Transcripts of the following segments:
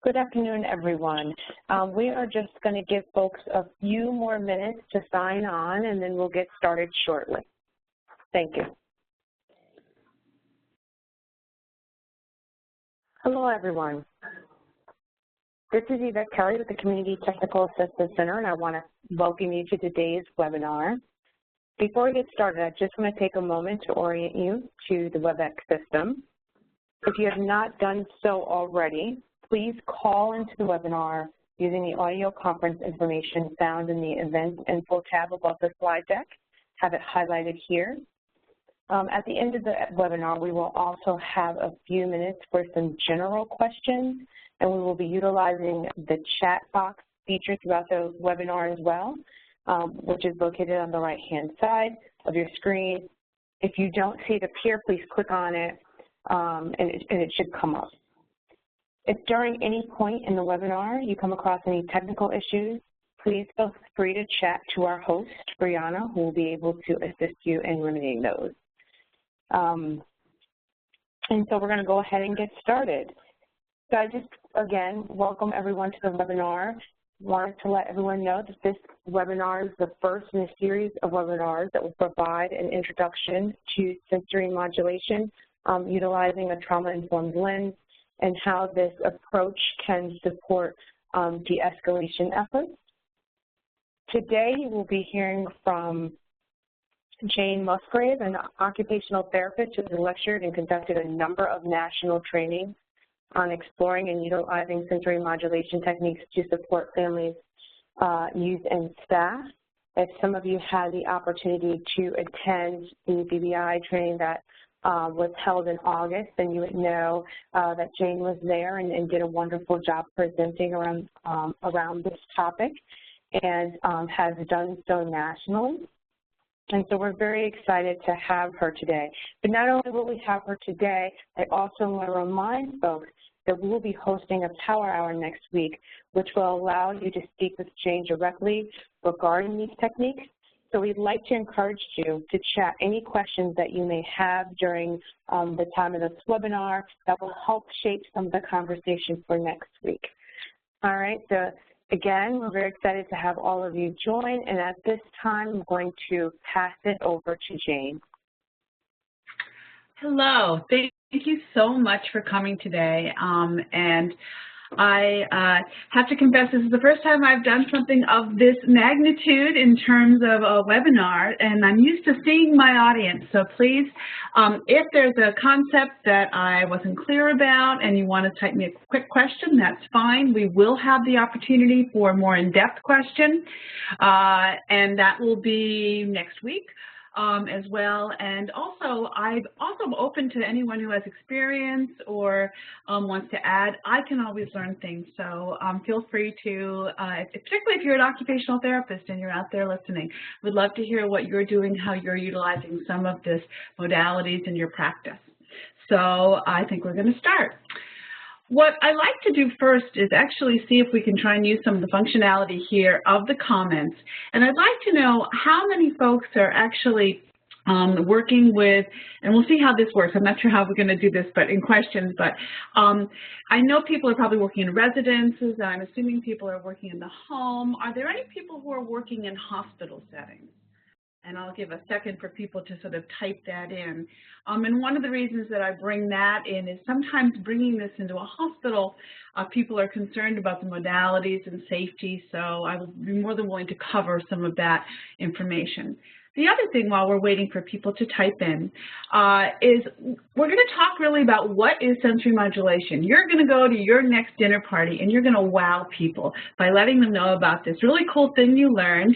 Good afternoon, everyone. We are just going to give folks a few more minutes to sign on, and then we'll get started shortly. Thank you. Hello, everyone. This is Yvette Kelly with the Community Technical Assistance Center, and I want to welcome you to today's webinar. Before we get started, I just want to take a moment to orient you to the WebEx system. If you have not done so already, please call into the webinar using the audio conference information found in the Events Info tab above the slide deck. Have it highlighted here. At the end of the webinar, we will also have a few minutes for some general questions, and we will be utilizing the chat box feature throughout the webinar as well, which is located on the right-hand side of your screen. If you don't see it appear, please click on it, and it should come up. If during any point in the webinar you come across any technical issues, please feel free to chat to our host, Brianna, who will be able to assist you in remedying those. And so we're going to go ahead and get started. So I just, again, welcome everyone to the webinar. Wanted to let everyone know that this webinar is the first in a series of webinars that will provide an introduction to sensory modulation utilizing a trauma-informed lens, and how this approach can support de-escalation efforts. Today, we'll be hearing from Jane Musgrave, an occupational therapist who has lectured and conducted a number of national trainings on exploring and utilizing sensory modulation techniques to support families, youth, and staff. If some of you had the opportunity to attend the BBI training that was held in August, then you would know that Jane was there and did a wonderful job presenting around this topic, and has done so nationally. And so we're very excited to have her today. But not only will we have her today, I also want to remind folks that we will be hosting a Power Hour next week, which will allow you to speak with Jane directly regarding these techniques. So we'd like to encourage you to chat any questions that you may have during the time of this webinar that will help shape some of the conversation for next week. All right, so again, we're very excited to have all of you join, and at this time, I'm going to pass it over to Jane. Hello, thank you so much for coming today, and I have to confess, this is the first time I've done something of this magnitude in terms of a webinar, and I'm used to seeing my audience. So please, if there's a concept that I wasn't clear about and you want to type me a quick question, that's fine. We will have the opportunity for a more in-depth question, and that will be next week. As well, and also I'm also open to anyone who has experience or wants to add. I can always learn things, so feel free to, particularly if you're an occupational therapist and you're out there listening, we'd love to hear what you're doing, how you're utilizing some of this modalities in your practice. So I think we're going to start. What I like to do first is actually see if we can try and use some of the functionality here of the comments. And I'd like to know how many folks are actually working with, and we'll see how this works. I'm not sure how we're going to do this, but in questions. But I know people are probably working in residences. I'm assuming people are working in the home. Are there any people who are working in hospital settings? And I'll give a second for people to sort of type that in. And one of the reasons that I bring that in is sometimes bringing this into a hospital, people are concerned about the modalities and safety, so I will be more than willing to cover some of that information. The other thing while we're waiting for people to type in is we're going to talk really about what is sensory modulation. You're going to go to your next dinner party and you're going to wow people by letting them know about this really cool thing you learned,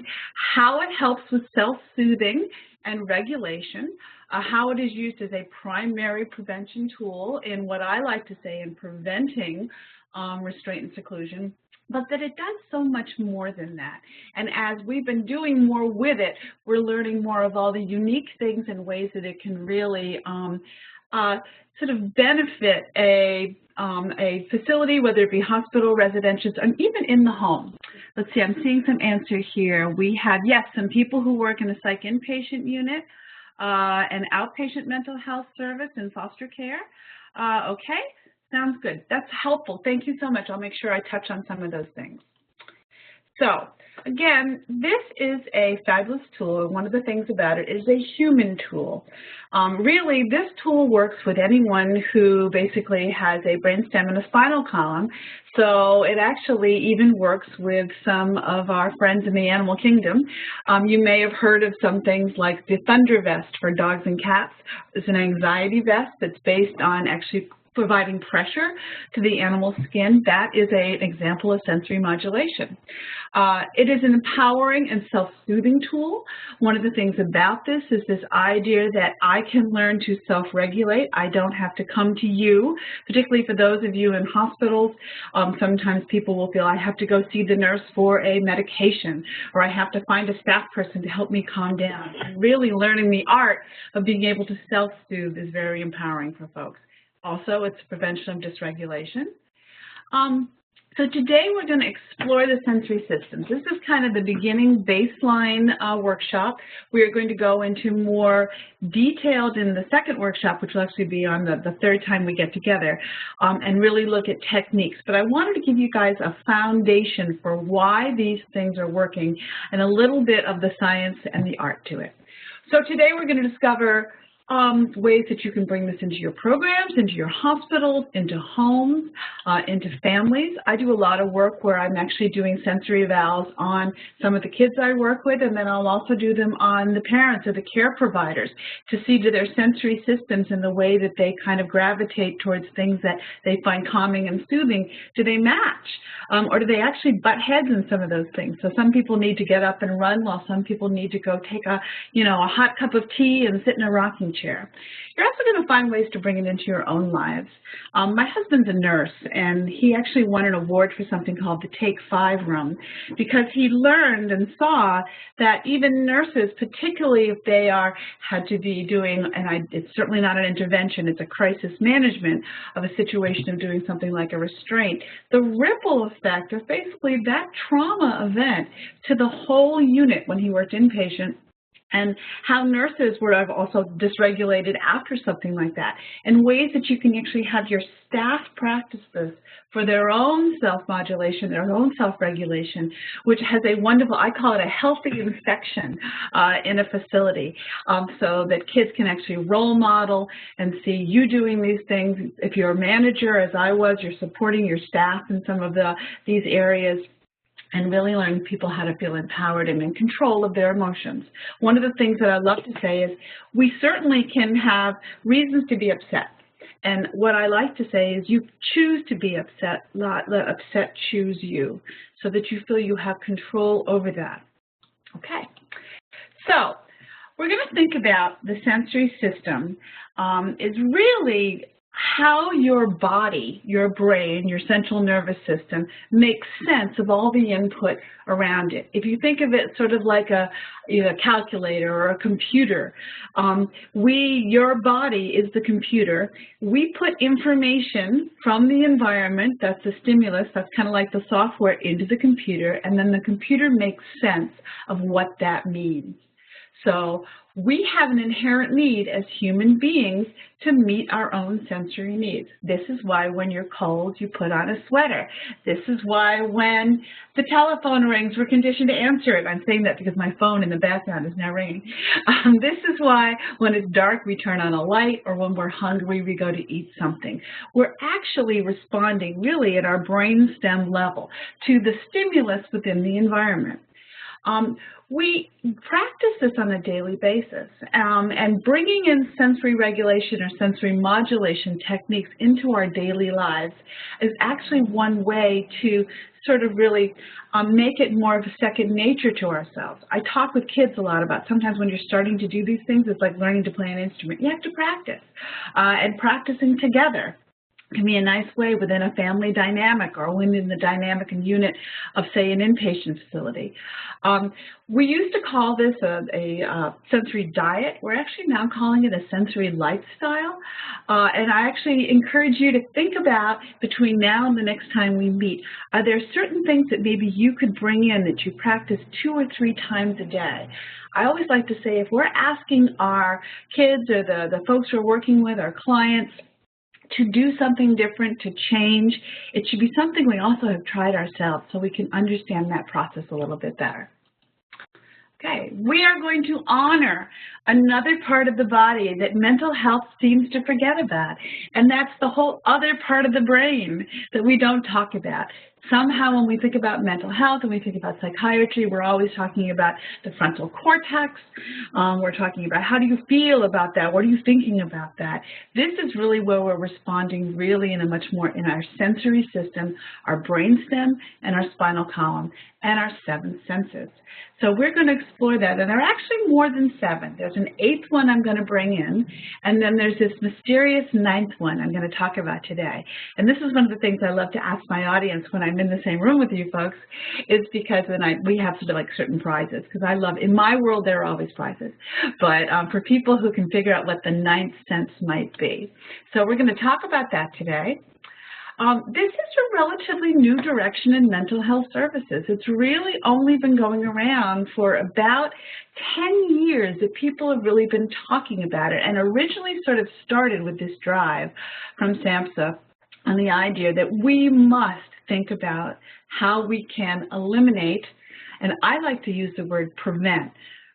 how it helps with self-soothing and regulation, how it is used as a primary prevention tool in what I like to say in preventing restraint and seclusion, but that it does so much more than that. And as we've been doing more with it, we're learning more of all the unique things and ways that it can really sort of benefit a facility, whether it be hospital, residential, and even in the home. Let's see, I'm seeing some answers here. We have, yes, some people who work in a psych inpatient unit, an outpatient mental health service and foster care. Okay, Sounds good. That's helpful. Thank you so much. I'll make sure I touch on some of those things. So, again, this is a fabulous tool, and one of the things about it is a human tool. Really, this tool works with anyone who basically has a brainstem and a spinal column, so it actually even works with some of our friends in the animal kingdom. You may have heard of some things like the Thunder Vest for dogs and cats. It's an anxiety vest that's based on actually providing pressure to the animal skin. That is an example of sensory modulation. It is an empowering and self-soothing tool. One of the things about this is this idea that I can learn to self-regulate. I don't have to come to you, particularly for those of you in hospitals. Sometimes people will feel I have to go see the nurse for a medication, or I have to find a staff person to help me calm down. And really learning the art of being able to self-soothe is very empowering for folks. Also, it's prevention of dysregulation. So today we're going to explore the sensory systems. This is kind of the beginning baseline workshop. We are going to go into more detailed in the second workshop, which will actually be on the third time we get together, and really look at techniques. But I wanted to give you guys a foundation for why these things are working and a little bit of the science and the art to it. So today we're going to discover ways that you can bring this into your programs, into your hospitals, into homes, into families. I do a lot of work where I'm actually doing sensory evals on some of the kids I work with, and then I'll also do them on the parents or the care providers to see do their sensory systems and the way that they kind of gravitate towards things that they find calming and soothing, do they match? Or do they actually butt heads in some of those things? So some people need to get up and run while some people need to go take a hot cup of tea and sit in a rocking chair. You're also going to find ways to bring it into your own lives. My husband's a nurse, and he actually won an award for something called the Take 5 Room because he learned and saw that even nurses, particularly if they had to be doing, and it's certainly not an intervention, it's a crisis management of a situation of doing something like a restraint, the ripple effect of basically that trauma event to the whole unit when he worked inpatient, and how nurses were also dysregulated after something like that, and ways that you can actually have your staff practice this for their own self-modulation, their own self-regulation, which has a wonderful, I call it a healthy infection in a facility, so that kids can actually role model and see you doing these things. If you're a manager, as I was, you're supporting your staff in some of these areas, and really learning people how to feel empowered and in control of their emotions. One of the things that I love to say is we certainly can have reasons to be upset. And what I like to say is you choose to be upset, not let upset choose you, so that you feel you have control over that. Okay, so we're going to think about the sensory system is really how your body, your brain, your central nervous system makes sense of all the input around it. If you think of it sort of like a calculator or a computer, your body is the computer. We put information from the environment, that's the stimulus, that's kind of like the software, into the computer, and then the computer makes sense of what that means. So we have an inherent need as human beings to meet our own sensory needs. This is why when you're cold, you put on a sweater. This is why when the telephone rings, we're conditioned to answer it. I'm saying that because my phone in the background is now ringing. This is why when it's dark, we turn on a light, or when we're hungry, we go to eat something. We're actually responding really at our brainstem level to the stimulus within the environment. We practice this on a daily basis, and bringing in sensory regulation or sensory modulation techniques into our daily lives is actually one way to sort of really make it more of a second nature to ourselves. I talk with kids a lot about sometimes when you're starting to do these things, it's like learning to play an instrument. You have to practice, and practicing together can be a nice way within a family dynamic or within the dynamic and unit of, say, an inpatient facility. We used to call this a sensory diet. We're actually now calling it a sensory lifestyle. And I actually encourage you to think about, between now and the next time we meet, are there certain things that maybe you could bring in that you practice 2 or 3 times a day? I always like to say if we're asking our kids or the folks we're working with, our clients, to do something different, to change, it should be something we also have tried ourselves so we can understand that process a little bit better. Okay, we are going to honor another part of the body that mental health seems to forget about, and that's the whole other part of the brain that we don't talk about. Somehow when we think about mental health and we think about psychiatry, we're always talking about the frontal cortex. We're talking about how do you feel about that? What are you thinking about that? This is really where we're responding really in a much more in our sensory system, our brainstem and our spinal column and our 7 senses. So we're going to explore that, and there are actually more than 7. There's an 8th one I'm going to bring in, and then there's this mysterious 9th one I'm going to talk about today. And this is one of the things I love to ask my audience when I'm in the same room with you folks, is because then we have sort of like certain prizes, because I love, in my world there are always prizes, but for people who can figure out what the 9th sense might be. So we're going to talk about that today. This is a relatively new direction in mental health services. It's really only been going around for about 10 years that people have really been talking about it, and originally sort of started with this drive from SAMHSA on the idea that we must think about how we can eliminate, and I like to use the word prevent,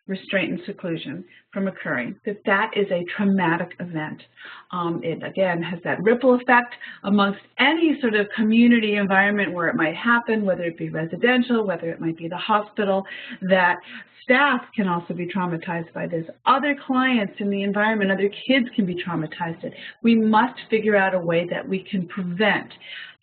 restraint and seclusion from occurring, that is a traumatic event. It, again, has that ripple effect amongst any sort of community environment where it might happen, whether it be residential, whether it might be the hospital, that staff can also be traumatized by this. Other clients in the environment, other kids can be traumatized. We must figure out a way that we can prevent,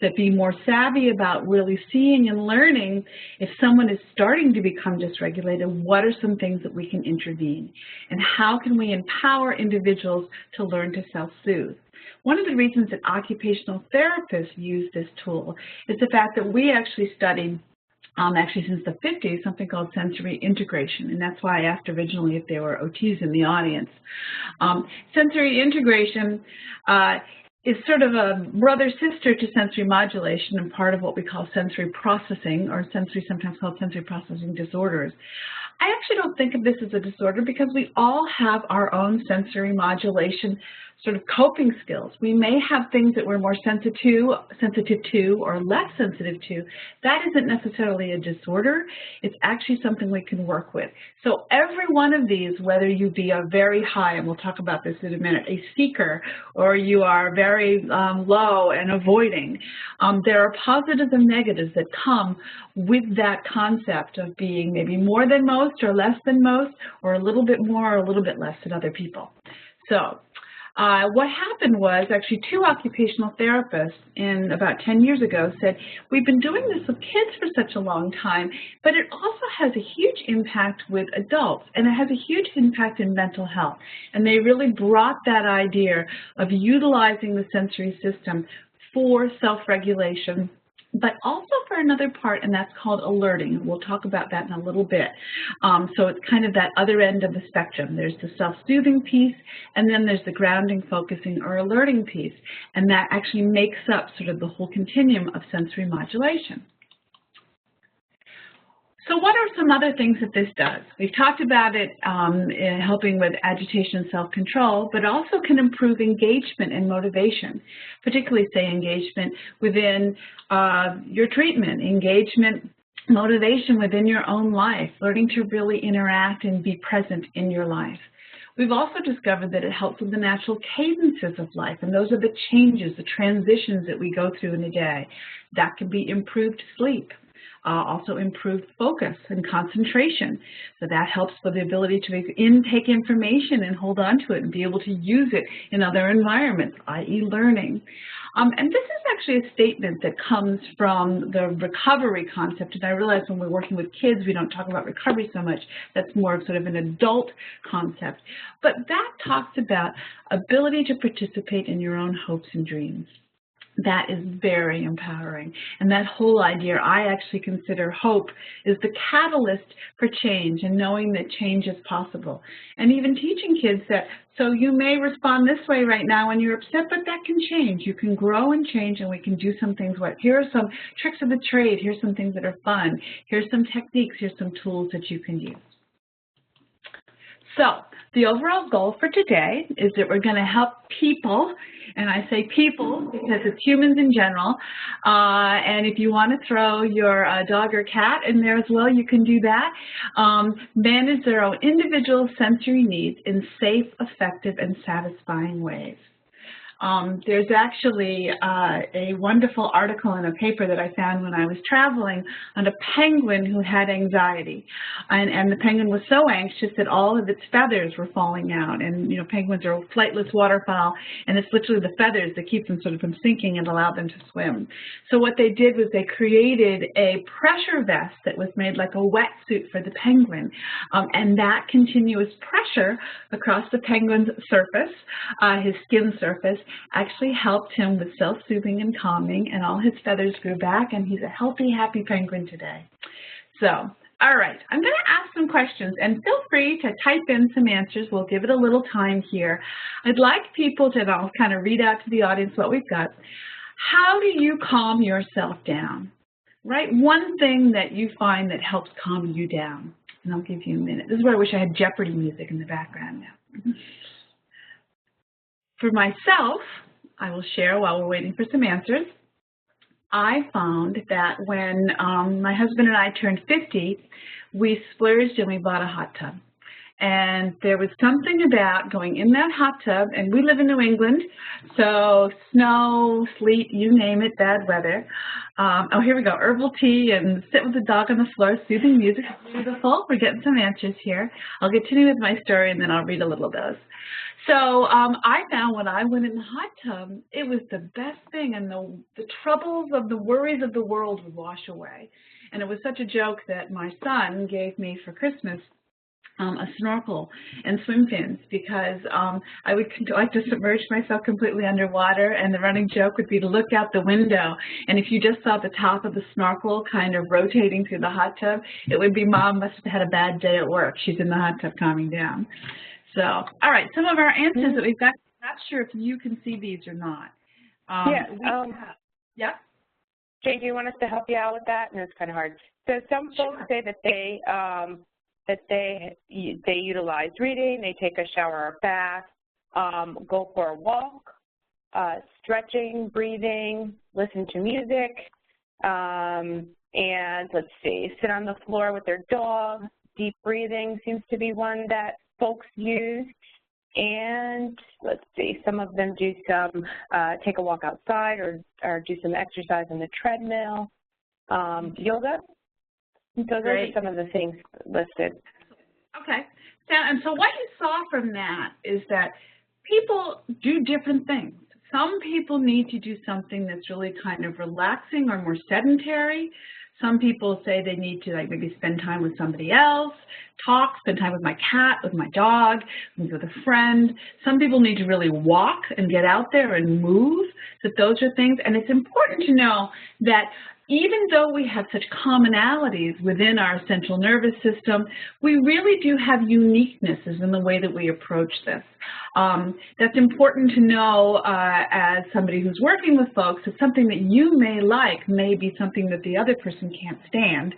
that be more savvy about really seeing and learning if someone is starting to become dysregulated, what are some things that we can intervene? And how can we empower individuals to learn to self-soothe? One of the reasons that occupational therapists use this tool is the fact that we actually studied actually since the 50s, something called sensory integration, and that's why I asked originally if there were OTs in the audience. Sensory integration is sort of a brother-sister to sensory modulation and part of what we call sensory processing, or sometimes called sensory processing disorders. I actually don't think of this as a disorder because we all have our own sensory modulation sort of coping skills. We may have things that we're more sensitive to or less sensitive to. That isn't necessarily a disorder. It's actually something we can work with. So every one of these, whether you be a very high, and we'll talk about this in a minute, a seeker, or you are very low and avoiding, there are positives and negatives that come with that concept of being maybe more than most or less than most, or a little bit more or a little bit less than other people. So what happened was actually 2 occupational therapists in about 10 years ago said, we've been doing this with kids for such a long time, but it also has a huge impact with adults, and it has a huge impact in mental health. And they really brought that idea of utilizing the sensory system for self-regulation, but also for another part, and that's called alerting. We'll talk about that in a little bit. So it's kind of that other end of the spectrum. There's the self-soothing piece, and then there's the grounding, focusing, or alerting piece, and that actually makes up sort of the whole continuum of sensory modulation. So what are some other things that this does? We've talked about it in helping with agitation and self-control, but also can improve engagement and motivation, particularly, say, engagement within your treatment, engagement, motivation within your own life, learning to really interact and be present in your life. We've also discovered that it helps with the natural cadences of life, and those are the changes, the transitions that we go through in a day. That can be improved sleep. Also improved focus and concentration. So that helps with the ability to intake information and hold on to it and be able to use it in other environments, i.e. learning. And this is actually a statement that comes from the recovery concept. And I realize when we're working with kids, we don't talk about recovery so much. That's more of sort of an adult concept. But that talks about ability to participate in your own hopes and dreams. That is very empowering. And that whole idea, I actually consider hope is the catalyst for change and knowing that change is possible. And even teaching kids that, so you may respond this way right now when you're upset, but that can change. You can grow and change, and we can do some things. Here are some tricks of the trade. Here's some things that are fun. Here's some techniques. Here's some tools that you can use. So the overall goal for today is that we're going to help people, and I say people because it's humans in general, and if you want to throw your dog or cat in there as well, you can do that, manage their own individual sensory needs in safe, effective, and satisfying ways. There's actually a wonderful article in a paper that I found when I was traveling on a penguin who had anxiety. And the penguin was so anxious that all of its feathers were falling out. And, you know, penguins are flightless waterfowl, and it's literally the feathers that keep them sort of from sinking and allow them to swim. So what they did was they created a pressure vest that was made like a wetsuit for the penguin. And that continuous pressure across the penguin's surface, his skin surface, actually helped him with self-soothing and calming, and all his feathers grew back, and he's a healthy, happy penguin today. So, all right, I'm going to ask some questions, and feel free to type in some answers. We'll give it a little time here. I'd like people to, and I'll kind of read out to the audience what we've got. How do you calm yourself down? Right? One thing that you find that helps calm you down. And I'll give you a minute. This is where I wish I had Jeopardy music in the background now. For myself, I will share while we're waiting for some answers. I found that when my husband and I turned 50, we splurged and we bought a hot tub. And there was something about going in that hot tub, and we live in New England, so snow, sleet, you name it, bad weather. Oh, here we go, herbal tea and sit with the dog on the floor, soothing music. Beautiful. We're getting some answers here. I'll continue with my story, and then I'll read a little of those. So I found when I went in the hot tub, it was the best thing, and the troubles of the worries of the world would wash away. And it was such a joke that my son gave me for Christmas a snorkel and swim fins, because I would like to submerge myself completely underwater, and the running joke would be to look out the window, and if you just saw the top of the snorkel kind of rotating through the hot tub, it would be Mom must have had a bad day at work. She's in the hot tub calming down. So, all right, some of our answers that we've got, I'm not sure if you can see these or not. Yeah. Jay, do you want us to help you out with that? No, it's kind of hard. So some folks say that they utilize reading, they take a shower or bath, go for a walk, stretching, breathing, listen to music, and let's see, sit on the floor with their dog. Deep breathing seems to be one that folks use. And let's see, some of them do some, take a walk outside or do some exercise on the treadmill, yoga. So those are some of the things listed. Okay. And so what you saw from that is that people do different things. Some people need to do something that's really kind of relaxing or more sedentary. Some people say they need to like maybe spend time with somebody else, talk, spend time with my cat, with my dog, with a friend. Some people need to really walk and get out there and move. That those are things. And it's important to know that even though we have such commonalities within our central nervous system, we really do have uniquenesses in the way that we approach this. That's important to know as somebody who's working with folks, that something that you may like may be something that the other person can't stand.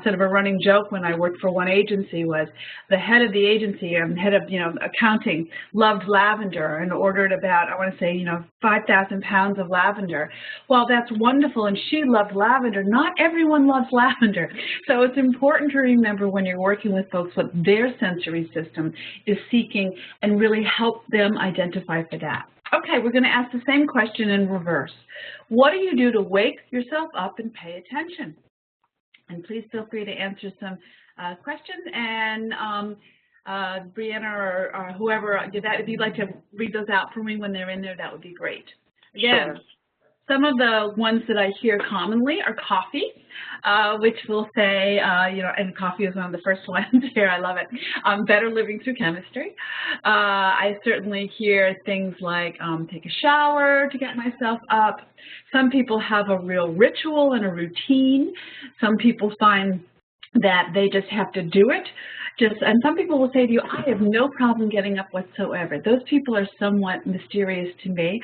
Sort of a running joke when I worked for one agency was the head of the agency and head of, accounting loved lavender and ordered about, I want to say, 5,000 pounds of lavender. Well, that's wonderful, and she loved lavender. Not everyone loves lavender. So it's important to remember when you're working with folks what their sensory system is seeking and really help them identify for that. Okay, we're going to ask the same question in reverse. What do you do to wake yourself up and pay attention? And please feel free to answer some questions, and Brianna or whoever did that, if you'd like to read those out for me when they're in there, that would be great. Again, sure. Some of the ones that I hear commonly are coffee, which will say, and coffee is one of the first ones here, I love it, better living through chemistry. I certainly hear things like take a shower to get myself up. Some people have a real ritual and a routine. Some people find that they just have to do it. and some people will say to you, I have no problem getting up whatsoever. Those people are somewhat mysterious to me.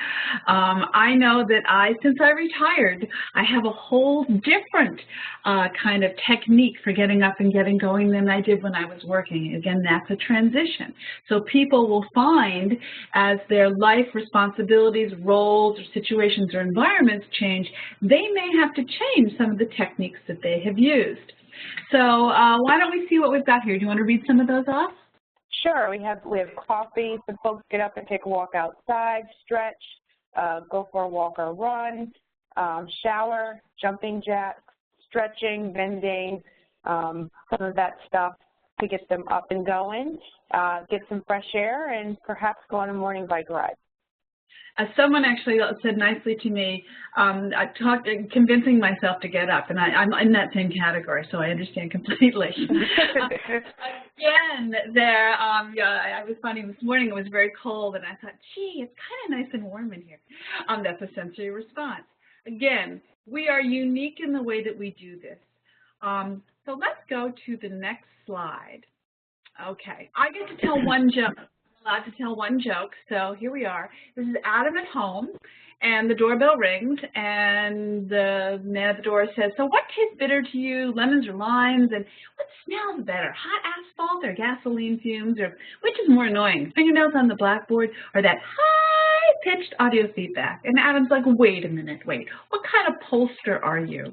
I know that since I retired, I have a whole different kind of technique for getting up and getting going than I did when I was working. Again, that's a transition. So people will find as their life responsibilities, roles, or situations or environments change, they may have to change some of the techniques that they have used. So why don't we see what we've got here? Do you want to read some of those off? Sure. We have coffee. Some folks get up and take a walk outside, stretch, go for a walk or run, shower, jumping jacks, stretching, bending, some of that stuff to get them up and going, get some fresh air, and perhaps go on a morning bike ride. Someone actually said nicely to me, convincing myself to get up, and I'm in that same category, so I understand completely. Again, I was finding this morning it was very cold, and I thought, gee, it's kind of nice and warm in here. That's a sensory response. Again, we are unique in the way that we do this. So let's go to the next slide. Okay, I get to tell one joke. Allowed to tell one joke, so here we are. This is Adam at home, and the doorbell rings, and the man at the door says, so what tastes bitter to you, lemons or limes, and what smells better, hot asphalt or gasoline fumes, or which is more annoying, fingernails on the blackboard or that high-pitched audio feedback? And Adam's like, wait a minute, wait, what kind of pollster are you?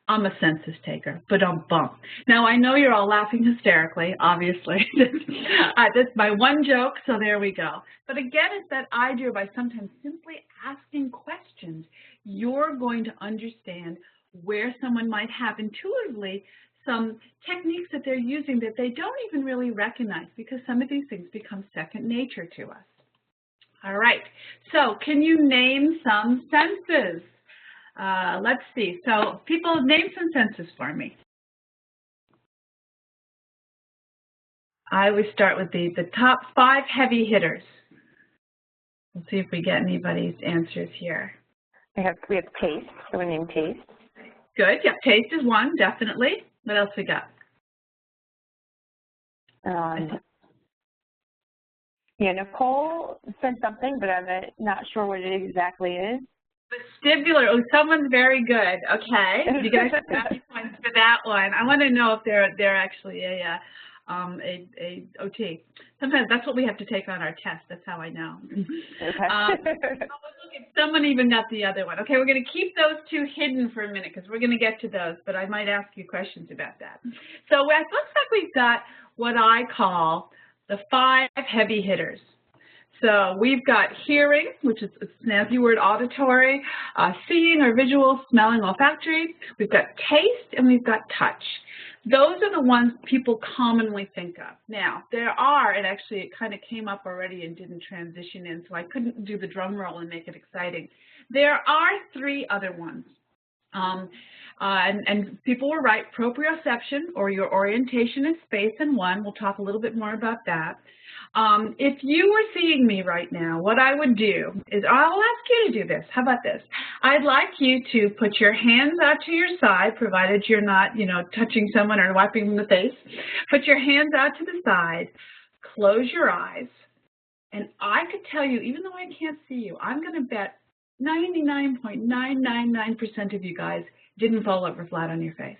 I'm a census taker, but don't bump. Now, I know you're all laughing hysterically, obviously. That's my one joke, so there we go. But again, it's that idea by sometimes simply asking questions, you're going to understand where someone might have intuitively some techniques that they're using that they don't even really recognize, because some of these things become second nature to us. All right, so can you name some senses? Let's see. So people, name some senses for me. I always start with the top 5 heavy hitters. We'll see if we get anybody's answers here. We have taste. So we name taste. Good. Yep. Taste is one, definitely. What else we got? Yeah, Nicole said something, but I'm not sure what it exactly is. Vestibular. Oh, someone's very good. Okay, you guys have happy points for that one. I want to know if they're actually a OT. Sometimes that's what we have to take on our test. That's how I know. Okay. Someone even got the other one. Okay, we're going to keep those 2 hidden for a minute because we're going to get to those, but I might ask you questions about that. So it looks like we've got what I call the 5 heavy hitters. So we've got hearing, which is a snazzy word, auditory, seeing or visual, smelling, olfactory. We've got taste, and we've got touch. Those are the ones people commonly think of. Now, there are, and actually it kind of came up already and didn't transition in, so I couldn't do the drum roll and make it exciting. There are 3 other ones. And people were right, proprioception, or your orientation in space, and one. We'll talk a little bit more about that. If you were seeing me right now, what I would do is, I'll ask you to do this. How about this? I'd like you to put your hands out to your side, provided you're not, touching someone or wiping them in the face. Put your hands out to the side, close your eyes, and I could tell you, even though I can't see you, I'm going to bet 99.999% of you guys didn't fall over flat on your face.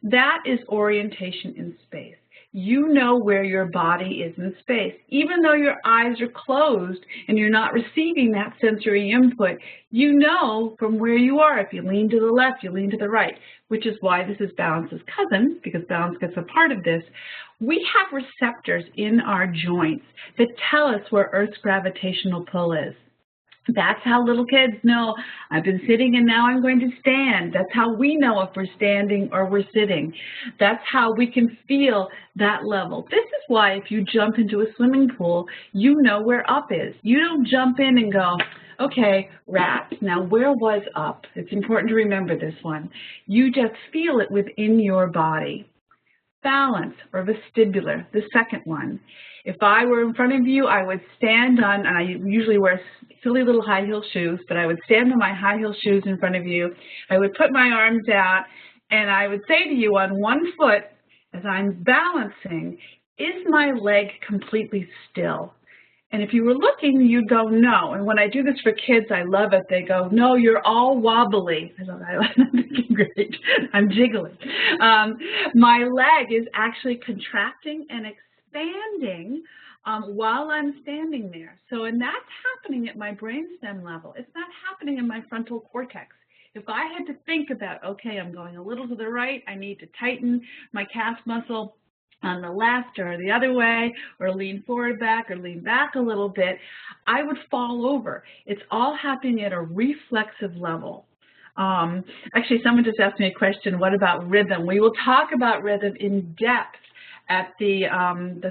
That is orientation in space. You know where your body is in space. Even though your eyes are closed and you're not receiving that sensory input, you know from where you are. If you lean to the left, you lean to the right, which is why this is balance's cousin, because balance gets a part of this. We have receptors in our joints that tell us where Earth's gravitational pull is. That's how little kids know, I've been sitting and now I'm going to stand. That's how we know if we're standing or we're sitting. That's how we can feel that level. This is why if you jump into a swimming pool, you know where up is. You don't jump in and go, okay, rats. Now, where was up? It's important to remember this one. You just feel it within your body. Balance, or vestibular, the second one. If I were in front of you, I would stand on, and I usually wear silly little high heel shoes, but I would stand on my high heel shoes in front of you. I would put my arms out, and I would say to you on one foot, as I'm balancing, is my leg completely still? And if you were looking, you'd go, no. And when I do this for kids, I love it. They go, no, you're all wobbly. I love that. I'm thinking, great. I'm jiggling. My leg is actually contracting and expanding while I'm standing there. So, and that's happening at my brainstem level. It's not happening in my frontal cortex. If I had to think about, okay, I'm going a little to the right, I need to tighten my calf muscle on the left or the other way, or lean forward back or lean back a little bit, I would fall over. It's all happening at a reflexive level. Actually, someone just asked me a question, what about rhythm? We will talk about rhythm in depth at the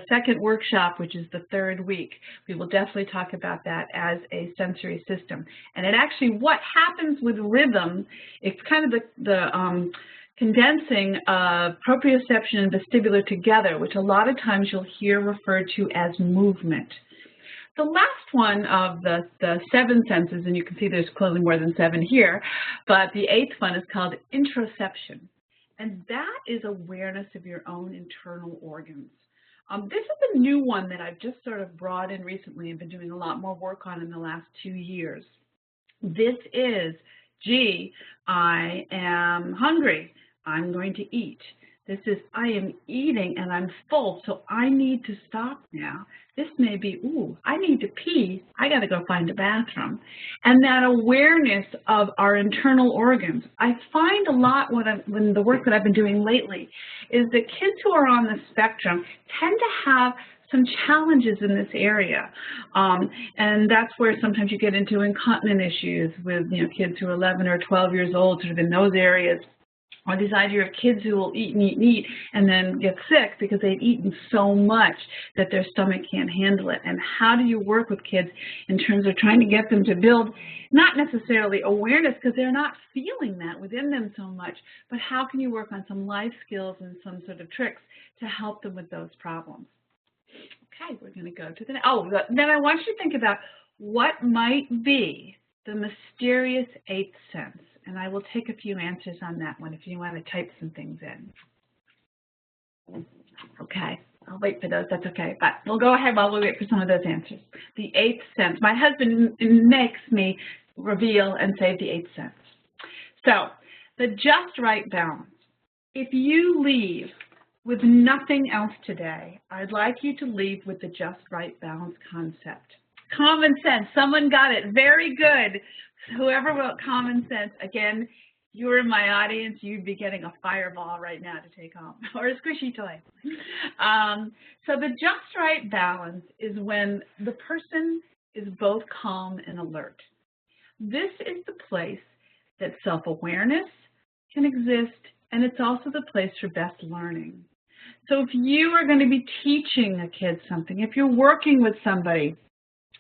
second workshop, which is the third week. We will definitely talk about that as a sensory system. And it actually, what happens with rhythm, it's kind of the condensing of proprioception and vestibular together, which a lot of times you'll hear referred to as movement. The last one of the 7 senses, and you can see there's clearly more than 7 here, but the 8th one is called interoception. And that is awareness of your own internal organs. This is a new one that I've just sort of brought in recently and been doing a lot more work on in the last 2 years. This is, gee, I am hungry. I'm going to eat. This is, I am eating and I'm full, so I need to stop now. This may be, ooh, I need to pee. I got to go find a bathroom. And that awareness of our internal organs. I find a lot when the work that I've been doing lately is that kids who are on the spectrum tend to have some challenges in this area. And that's where sometimes you get into incontinent issues with, kids who are 11 or 12 years old, sort of in those areas. Or this idea of kids who will eat and eat and eat and then get sick because they've eaten so much that their stomach can't handle it. And how do you work with kids in terms of trying to get them to build not necessarily awareness because they're not feeling that within them so much, but how can you work on some life skills and some sort of tricks to help them with those problems? Okay, we're going to go to the next. Oh, then I want you to think about what might be the mysterious 8th sense. And I will take a few answers on that one if you want to type some things in. Okay, I'll wait for those. That's okay. But we'll go ahead while we wait for some of those answers. The 8th sense. My husband makes me reveal and save the 8th sense. So, the just right balance. If you leave with nothing else today, I'd like you to leave with the just right balance concept. Common sense. Someone got it. Very good. Whoever wrote common sense, again, you were in my audience, you'd be getting a fireball right now to take home, or a squishy toy. So the just right balance is when the person is both calm and alert. This is the place that self-awareness can exist, and it's also the place for best learning. So if you are going to be teaching a kid something, if you're working with somebody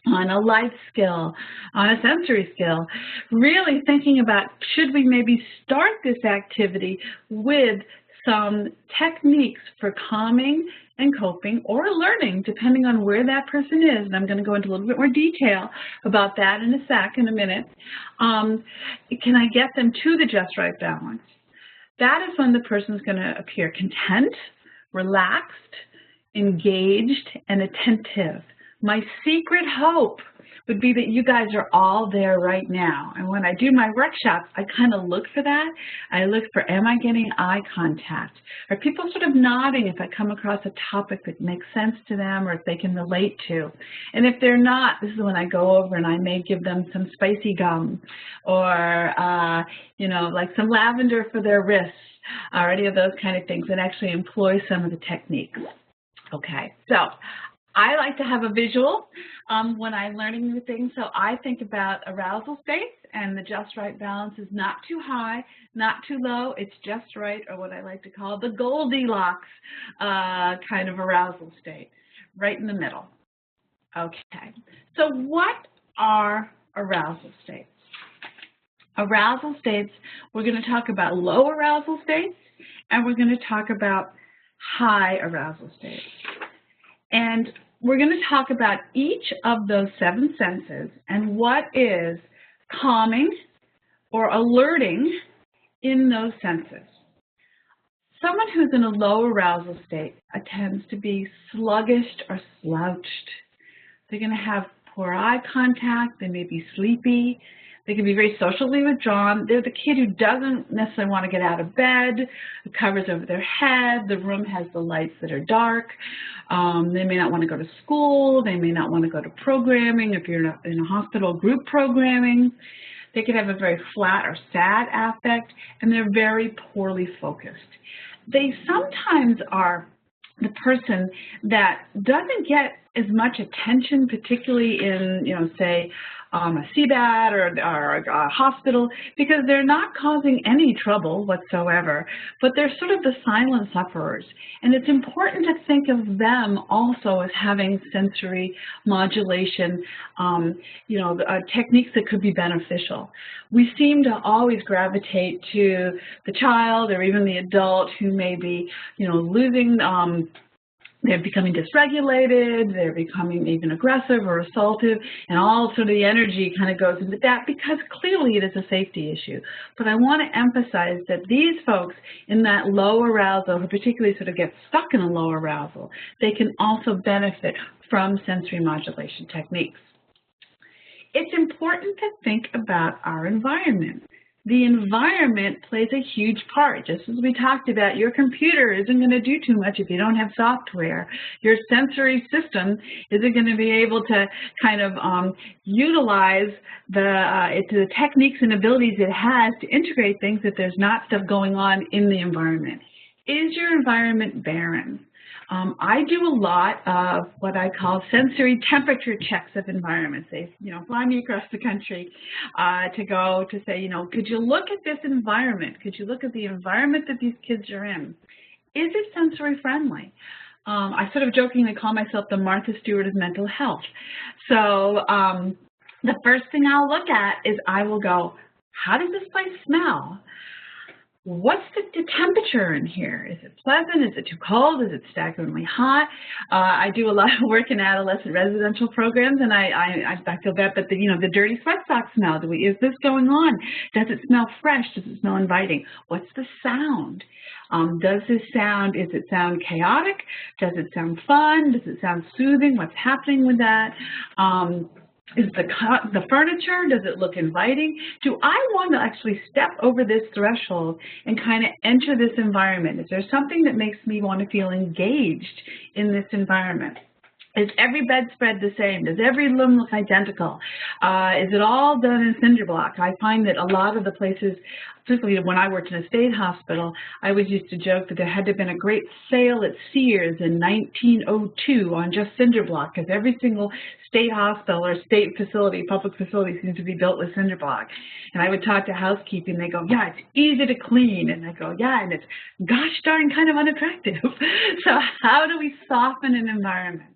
on a life skill, on a sensory skill, really thinking about should we maybe start this activity with some techniques for calming and coping or learning, depending on where that person is. And I'm going to go into a little bit more detail about that in a minute. Can I get them to the just right balance? That is when the person is going to appear content, relaxed, engaged, and attentive. My secret hope would be that you guys are all there right now. And when I do my workshops, I kind of look for that. I look for, am I getting eye contact? Are people sort of nodding if I come across a topic that makes sense to them or if they can relate to? And if they're not, this is when I go over and I may give them some spicy gum or, like some lavender for their wrists or any of those kind of things and actually employ some of the techniques. Okay, so I like to have a visual when I'm learning new things, so I think about arousal states, and the just right balance is not too high, not too low, it's just right, or what I like to call the Goldilocks kind of arousal state, right in the middle. Okay, so what are arousal states? Arousal states, we're going to talk about low arousal states, and we're going to talk about high arousal states. And we're going to talk about each of those 7 senses and what is calming or alerting in those senses. Someone who's in a low arousal state tends to be sluggish or slouched. They're going to have poor eye contact. They may be sleepy. They can be very socially withdrawn. They're the kid who doesn't necessarily want to get out of bed. It covers over their head. The room has the lights that are dark. They may not want to go to school. They may not want to go to programming if you're in a hospital group programming. They could have a very flat or sad affect, and they're very poorly focused. They sometimes are the person that doesn't get as much attention, particularly in, say, a CBAT or a hospital, because they're not causing any trouble whatsoever, but they're sort of the silent sufferers. And it's important to think of them also as having sensory modulation, techniques that could be beneficial. We seem to always gravitate to the child or even the adult who may be, losing they're becoming dysregulated, they're becoming even aggressive or assaultive, and all sort of the energy kind of goes into that because clearly it is a safety issue. But I want to emphasize that these folks in that low arousal, who particularly sort of get stuck in a low arousal, they can also benefit from sensory modulation techniques. It's important to think about our environment. The environment plays a huge part. Just as we talked about, your computer isn't going to do too much if you don't have software. Your sensory system isn't going to be able to kind of utilize the techniques and abilities it has to integrate things if there's not stuff going on in the environment. Is your environment barren? I do a lot of what I call sensory temperature checks of environments. They, fly me across the country to go to say, could you look at this environment? Could you look at the environment that these kids are in? Is it sensory friendly? I sort of jokingly call myself the Martha Stewart of mental health. So the first thing I'll look at is I will go, how does this place smell? What's the temperature in here? Is it pleasant? Is it too cold? Is it staggeringly hot? I do a lot of work in adolescent residential programs, and I feel bad, but the dirty sweat sock smell. Is this going on? Does it smell fresh? Does it smell inviting? What's the sound? Is it sound chaotic? Does it sound fun? Does it sound soothing? What's happening with that? Is the furniture, does it look inviting? Do I want to actually step over this threshold and kind of enter this environment? Is there something that makes me want to feel engaged in this environment? Is every bedspread the same? Does every room look identical? Is it all done in cinder block? I find that a lot of the places, particularly when I worked in a state hospital, I always used to joke that there had to have been a great sale at Sears in 1902 on just cinder block, because every single state hospital or state facility, public facility, seems to be built with cinder block. And I would talk to housekeeping, they go, yeah, it's easy to clean. And I go, yeah, and it's gosh darn kind of unattractive. So how do we soften an environment?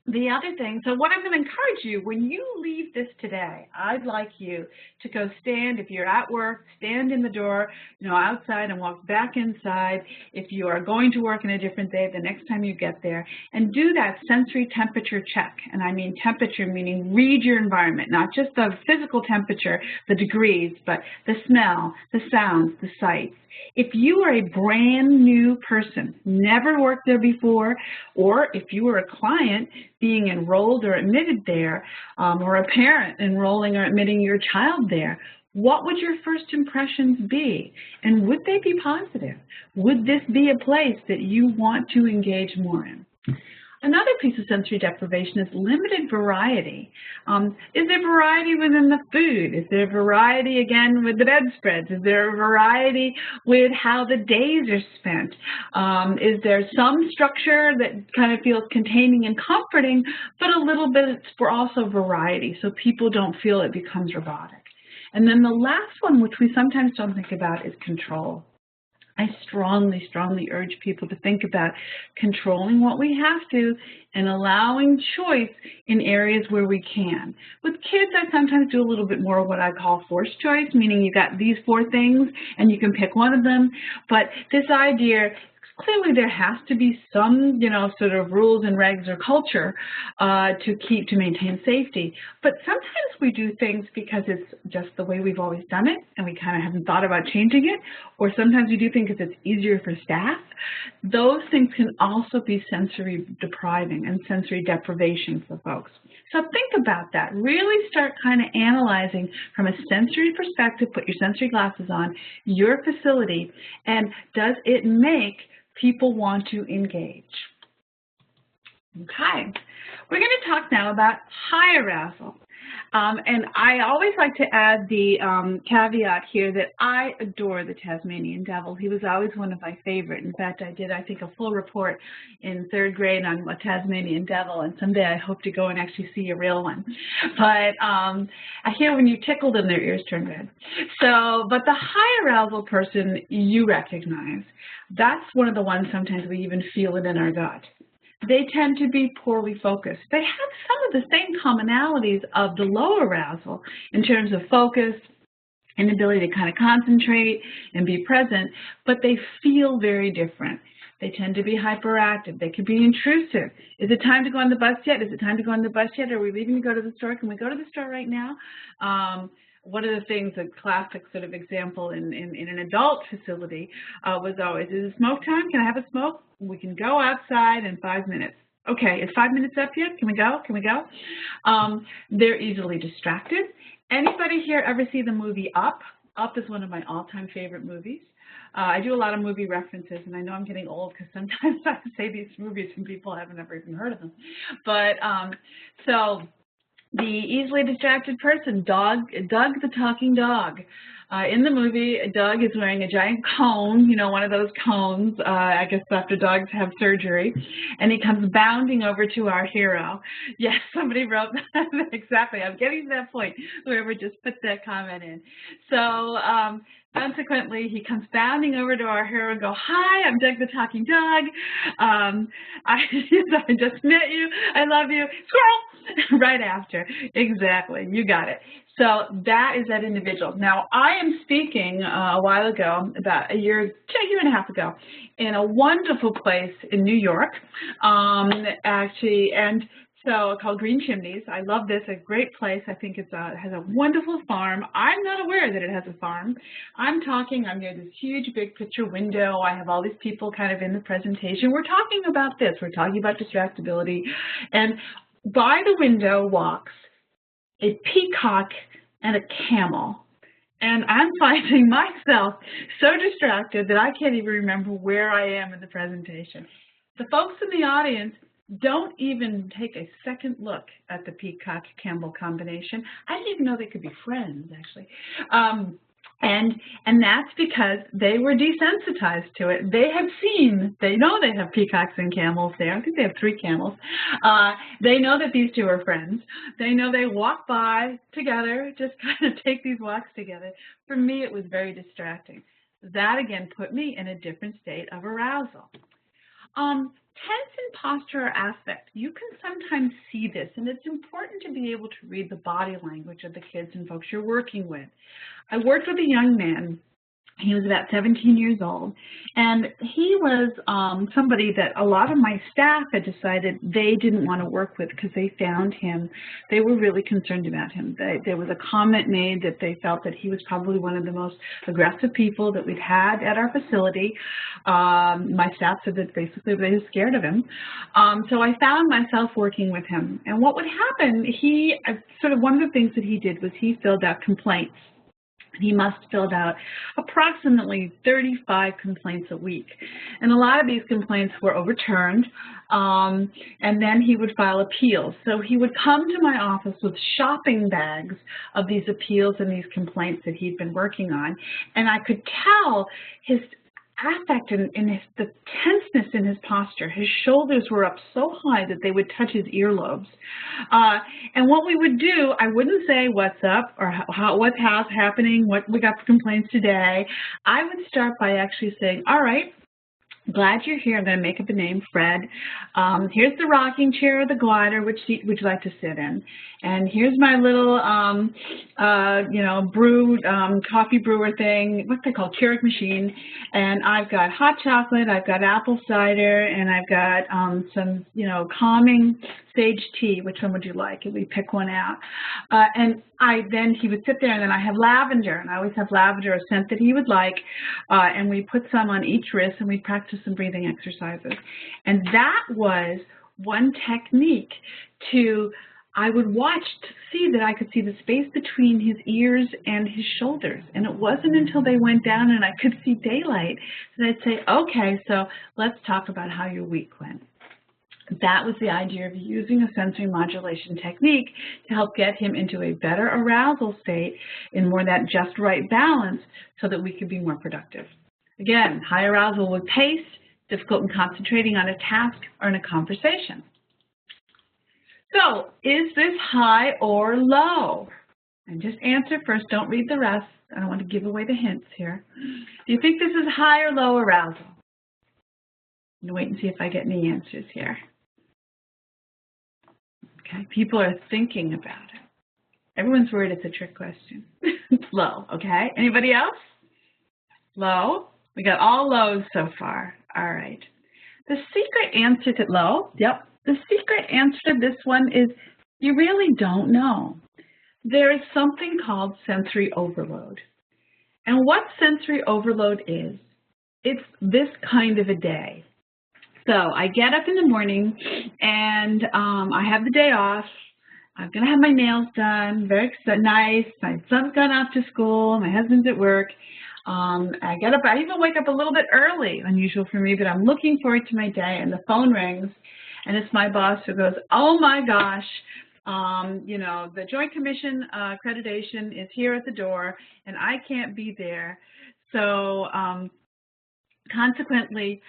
The other thing, so what I'm going to encourage you, when you leave this today, I'd like you to go stand, if you're at work, stand in the door, outside and walk back inside. If you are going to work in a different day, the next time you get there, and do that sensory temperature check. And I mean temperature, meaning read your environment, not just the physical temperature, the degrees, but the smell, the sounds, the sights. If you are a brand new person, never worked there before, or if you were a client being enrolled or admitted there, or a parent enrolling or admitting your child there, what would your first impressions be? And would they be positive? Would this be a place that you want to engage more in? Another piece of sensory deprivation is limited variety. Is there variety within the food? Is there variety, again, with the bedspreads? Is there a variety with how the days are spent? Is there some structure that kind of feels containing and comforting, but a little bit for also variety, so people don't feel it becomes robotic? And then the last one, which we sometimes don't think about, is control. I strongly, strongly urge people to think about controlling what we have to and allowing choice in areas where we can. With kids, I sometimes do a little bit more of what I call forced choice, meaning you got these 4 things and you can pick one of them. But this idea, clearly there has to be some, you know, sort of rules and regs or culture to maintain safety. But sometimes we do things because it's just the way we've always done it and we kind of haven't thought about changing it, or sometimes we do things because it's easier for staff. Those things can also be sensory depriving and sensory deprivation for folks. So think about that. Really start kind of analyzing from a sensory perspective, put your sensory glasses on, your facility, and does it make people want to engage? Okay, we're going to talk now about high arousal. And I always like to add the caveat here that I adore the Tasmanian devil. He was always one of my favorite. In fact, I did, I think, a full report in 3rd grade on a Tasmanian devil, and someday I hope to go and actually see a real one. But I hear when you tickle them, their ears turn red. So, but the high arousal person you recognize, that's one of the ones sometimes we even feel it in our gut. They tend to be poorly focused. They have some of the same commonalities of the low arousal in terms of focus and ability to kind of concentrate and be present, but they feel very different. They tend to be hyperactive. They can be intrusive. Is it time to go on the bus yet? Is it time to go on the bus yet? Are we leaving to go to the store? Can we go to the store right now? One of the things, a classic sort of example in an adult facility was always, is it smoke time? Can I have a smoke? We can go outside in 5 minutes. Okay, is 5 minutes up yet? Can we go? Can we go? They're easily distracted. Anybody here ever see the movie Up? Up is one of my all-time favorite movies. I do a lot of movie references, and I know I'm getting old because sometimes I say these movies and people haven't ever even heard of them. But so the easily distracted person, Doug the talking dog. In the movie, Doug is wearing a giant cone, you know, one of those cones, I guess after dogs have surgery, and he comes bounding over to our hero. Yes, somebody wrote that. Exactly. I'm getting to that point, whoever just put that comment in. So consequently, he comes bounding over to our hero and go, "Hi, I'm Doug the talking dog. I just met you. I love you." Squirrel! Right after. Exactly. You got it. So that is that individual. Now, I am speaking a while ago, about a year and a half ago, in a wonderful place in New York, actually, and so called Green Chimneys. I love this, a great place. I think it has a wonderful farm. I'm not aware that it has a farm. I'm near this huge big picture window. I have all these people kind of in the presentation. We're talking about this. We're talking about distractibility. And by the window walks a peacock and a camel. And I'm finding myself so distracted that I can't even remember where I am in the presentation. The folks in the audience don't even take a second look at the peacock-camel combination. I didn't even know they could be friends, actually. And that's because they were desensitized to it. They know they have peacocks and camels there. I think they have 3 camels. They know that these two are friends. They know they walk by together, just kind of take these walks together. For me, it was very distracting. That, again, put me in a different state of arousal. Tense and posture affect. You can sometimes see this, and it's important to be able to read the body language of the kids and folks you're working with. I worked with a young man. He was about 17 years old, and he was somebody that a lot of my staff had decided they didn't want to work with because they found him, they were really concerned about him. There was a comment made that they felt that he was probably one of the most aggressive people that we'd had at our facility. My staff said that basically they were scared of him. So I found myself working with him, and what would happen, one of the things that he did was he filled out complaints. He must have filled out approximately 35 complaints a week. And a lot of these complaints were overturned, and then he would file appeals. So he would come to my office with shopping bags of these appeals and these complaints that he'd been working on. And I could tell his affect and the tenseness in his posture. His shoulders were up so high that they would touch his earlobes. And what we would do, I wouldn't say what's up or what's happening, what we got for complaints today. I would start by actually saying, all right, Glad you're here. I'm going to make up a name, Fred. Here's the rocking chair or the glider. Which seat would you like to sit in? And here's my little, coffee brewer thing. What's it called? Keurig machine. And I've got hot chocolate. I've got apple cider, and I've got some, calming sage tea. Which one would you like? And we pick one out. And then he would sit there, and then I have lavender, and I always have lavender, a scent that he would like, and we put some on each wrist, and we practice some breathing exercises. And that was one technique I would watch to see that I could see the space between his ears and his shoulders. And it wasn't until they went down and I could see daylight that I'd say, okay, so let's talk about how your week went. That was the idea of using a sensory modulation technique to help get him into a better arousal state in more that just right balance so that we could be more productive. Again, high arousal with pace, difficult in concentrating on a task or in a conversation. So, is this high or low? And just answer first, don't read the rest. I don't want to give away the hints here. Do you think this is high or low arousal? I'm going to wait and see if I get any answers here. Okay, people are thinking about it. Everyone's worried it's a trick question. Low, okay? Anybody else? Low? We got all lows so far. All right. The secret answer to low, yep. The secret answer to this one is you really don't know. There is something called sensory overload. And what sensory overload is, it's this kind of a day. So I get up in the morning and I have the day off. I'm going to have my nails done, very nice. My son's gone off to school. My husband's at work. I get up, I even wake up a little bit early, unusual for me, but I'm looking forward to my day, and the phone rings, and it's my boss who goes, oh my gosh, the Joint Commission accreditation is here at the door, and I can't be there. So consequently,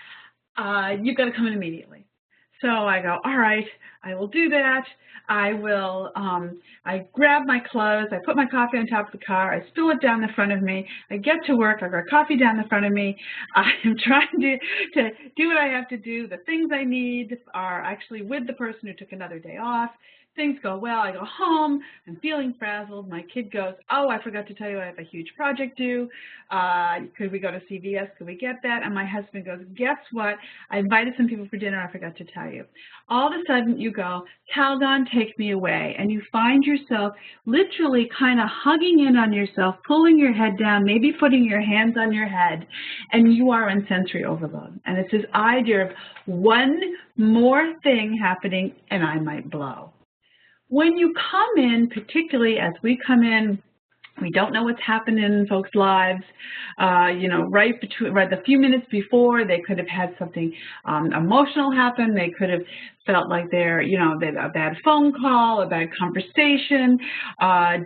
you've got to come in immediately. So I go, all right, I will do that. I will, I grab my clothes, I put my coffee on top of the car, I spill it down the front of me, I get to work, I've got coffee down the front of me, I'm trying to do what I have to do. The things I need are actually with the person who took another day off. Things go well, I go home, I'm feeling frazzled. My kid goes, oh, I forgot to tell you I have a huge project due. Could we go to CVS? Could we get that? And my husband goes, guess what? I invited some people for dinner, I forgot to tell you. All of a sudden you go, Calgon, take me away. And you find yourself literally kind of hugging in on yourself, pulling your head down, maybe putting your hands on your head, and you are in sensory overload. And it's this idea of one more thing happening and I might blow. When you come in, particularly as we come in, we don't know what's happening in folks' lives. Right the few minutes before, they could have had something emotional happen. They could have felt like they had a bad phone call, a bad conversation,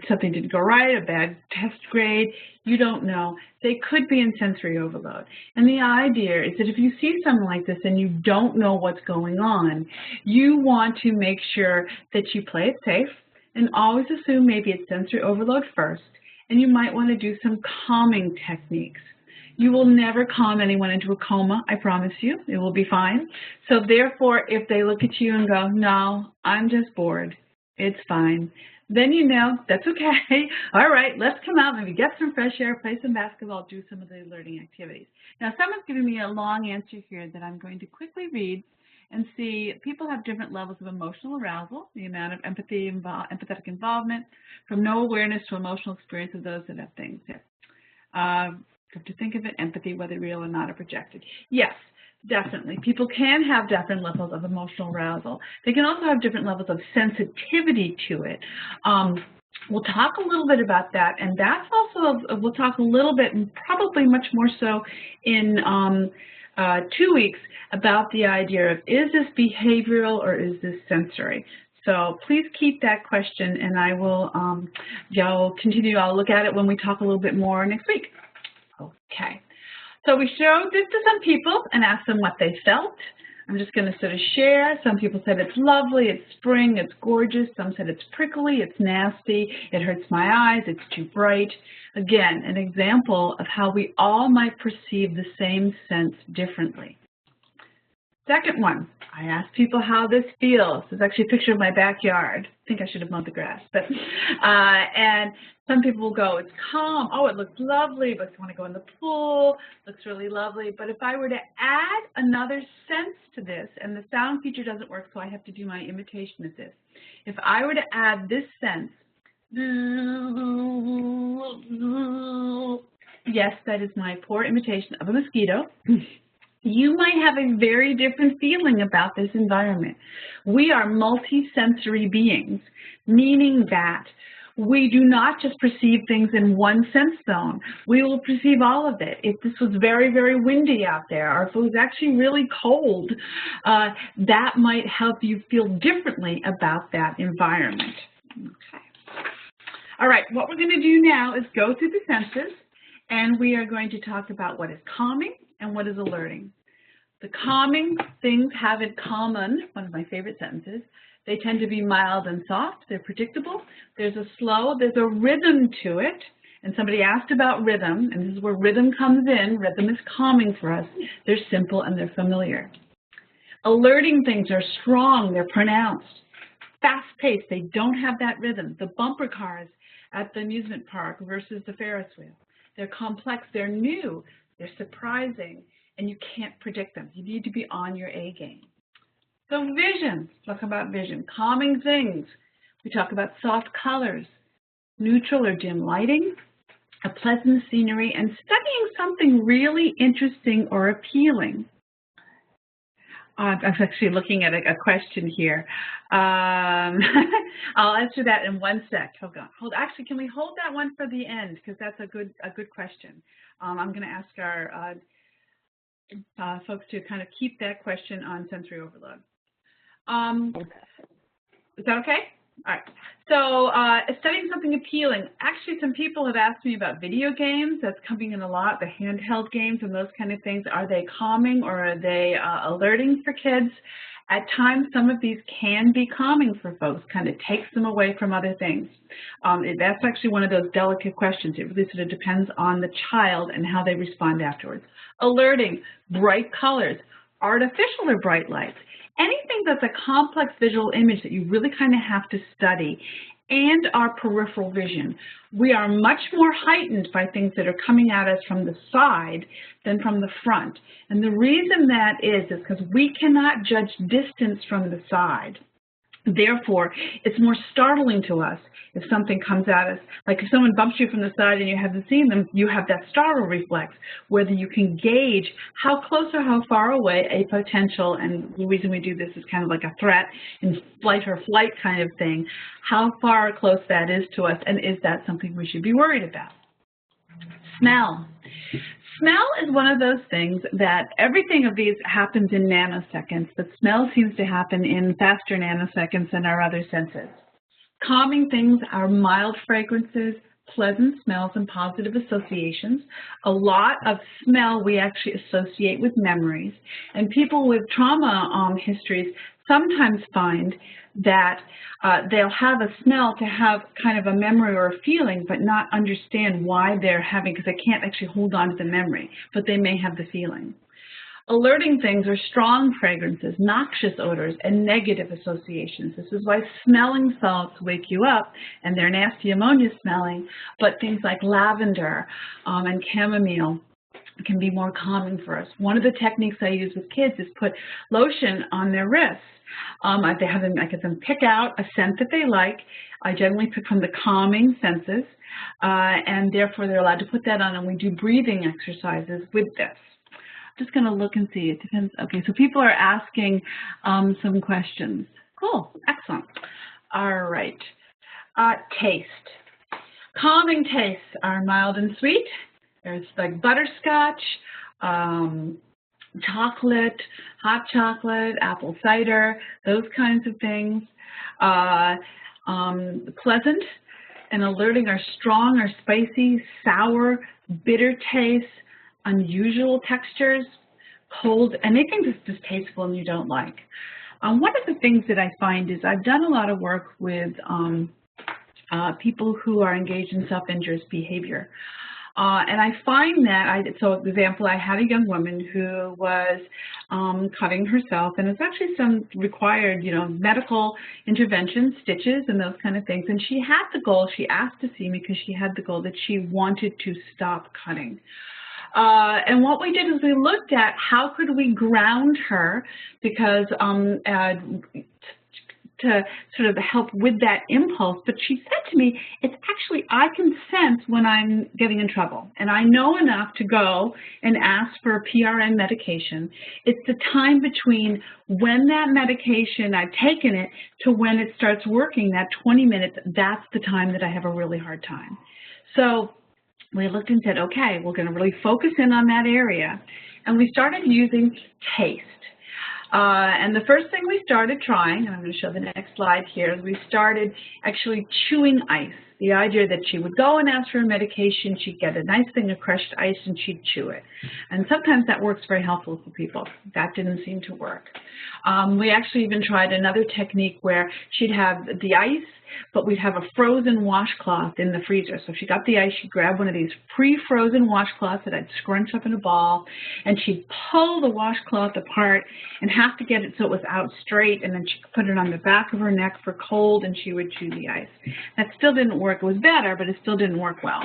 something didn't go right, a bad test grade. You don't know. They could be in sensory overload. And the idea is that if you see something like this and you don't know what's going on, you want to make sure that you play it safe and always assume maybe it's sensory overload first. And you might want to do some calming techniques. You will never calm anyone into a coma, I promise you. It will be fine. So therefore, if they look at you and go, no, I'm just bored, it's fine, then you know that's okay. All right, let's come out, maybe get some fresh air, play some basketball, do some of the learning activities. Now, someone's giving me a long answer here that I'm going to quickly read and see. People have different levels of emotional arousal, the amount of empathetic involvement, from no awareness to emotional experience of those that have things here. Have to think of it, empathy, whether real or not, or projected. Yes, definitely. People can have different levels of emotional arousal. They can also have different levels of sensitivity to it. We'll talk a little bit about that, and that's also, we'll talk a little bit, and probably much more so in 2 weeks, about the idea of, is this behavioral or is this sensory? So please keep that question, and I will continue. I'll look at it when we talk a little bit more next week. Okay. So we showed this to some people and asked them what they felt. I'm just going to sort of share. Some people said it's lovely, it's spring, it's gorgeous. Some said it's prickly, it's nasty, it hurts my eyes, it's too bright. Again, an example of how we all might perceive the same sense differently. Second one, I asked people how this feels. It's actually a picture of my backyard. I think I should have mowed the grass. But and some people will go, it's calm. Oh, it looks lovely, but I want to go in the pool. Looks really lovely. But if I were to add another sense to this, and the sound feature doesn't work, so I have to do my imitation of this. If I were to add this sense, yes, that is my poor imitation of a mosquito. You might have a very different feeling about this environment. We are multi-sensory beings, meaning that we do not just perceive things in one sense zone. We will perceive all of it. If this was very, very windy out there, or if it was actually really cold, that might help you feel differently about that environment. Okay. All right, what we're going to do now is go through the senses, and we are going to talk about what is calming and what is alerting. The calming things have in common, one of my favorite sentences, they tend to be mild and soft, they're predictable, there's a rhythm to it, and somebody asked about rhythm, and this is where rhythm comes in. Rhythm is calming for us. They're simple and they're familiar. Alerting things are strong, they're pronounced, fast-paced, they don't have that rhythm. The bumper cars at the amusement park versus the Ferris wheel. They're complex, they're new, they're surprising, and you can't predict them. You need to be on your A game. So vision, talk about vision. Calming things, we talk about soft colors, neutral or dim lighting, a pleasant scenery, and studying something really interesting or appealing. I'm actually looking at a question here. I'll answer that in one sec. Hold on. Actually, can we hold that one for the end? Because that's a good question. I'm going to ask our folks to kind of keep that question on sensory overload. Is that okay? All right. So studying something appealing. Actually, some people have asked me about video games. That's coming in a lot, the handheld games and those kind of things. Are they calming or are they alerting for kids? At times, some of these can be calming for folks, kind of takes them away from other things. That's actually one of those delicate questions. It really sort of depends on the child and how they respond afterwards. Alerting, bright colors, artificial or bright lights. Anything that's a complex visual image that you really kind of have to study, and our peripheral vision. We are much more heightened by things that are coming at us from the side than from the front. And the reason that is because we cannot judge distance from the side. Therefore, it's more startling to us if something comes at us. Like if someone bumps you from the side and you haven't seen them, you have that startle reflex, whether you can gauge how close or how far away a potential, and the reason we do this is kind of like a threat in flight or flight kind of thing, how far close that is to us, and is that something we should be worried about? Smell. Smell is one of those things that everything of these happens in nanoseconds, but smell seems to happen in faster nanoseconds than our other senses. Calming things are mild fragrances, pleasant smells, and positive associations. A lot of smell we actually associate with memories, and people with trauma histories sometimes find that they'll have a smell to have kind of a memory or a feeling, but not understand why they're having, because they can't actually hold on to the memory, but they may have the feeling. Alerting things are strong fragrances, noxious odors, and negative associations. This is why smelling salts wake you up, and they're nasty ammonia smelling, but things like lavender and chamomile can be more calming for us. One of the techniques I use with kids is put lotion on their wrists. I get them pick out a scent that they like. I generally pick from the calming senses, and therefore they're allowed to put that on, and we do breathing exercises with this. I'm just going to look and see. It depends. Okay, so people are asking some questions. Cool, excellent. All right. Taste. Calming tastes are mild and sweet. There's like butterscotch, chocolate, hot chocolate, apple cider, those kinds of things. Pleasant and alerting are strong or spicy, sour, bitter tastes, unusual textures, cold, anything that's distasteful and you don't like. One of the things that I find is I've done a lot of work with people who are engaged in self-injurious behavior. And I find that, so for example, I had a young woman who was cutting herself, and it's actually some required, medical intervention, stitches and those kind of things. And she had the goal, she asked to see me because she had the goal that she wanted to stop cutting. And what we did is we looked at how could we ground her, because to sort of help with that impulse. But she said to me, it's actually, I can sense when I'm getting in trouble, and I know enough to go and ask for a PRN medication. It's the time between when that medication, I've taken it, to when it starts working, that 20 minutes, that's the time that I have a really hard time. So we looked and said, okay, we're going to really focus in on that area. And we started using taste. And the first thing we started trying, and I'm going to show the next slide here, is we started actually chewing ice. The idea that she would go and ask for a medication, she'd get a nice thing of crushed ice, and she'd chew it. And sometimes that works very helpful for people. That didn't seem to work. We actually even tried another technique where she'd have the ice, but we'd have a frozen washcloth in the freezer. So if she got the ice, she'd grab one of these pre-frozen washcloths that I'd scrunch up in a ball, and she'd pull the washcloth apart and have to get it so it was out straight, and then she could put it on the back of her neck for cold, and she would chew the ice. That still didn't work. It was better, but it still didn't work well.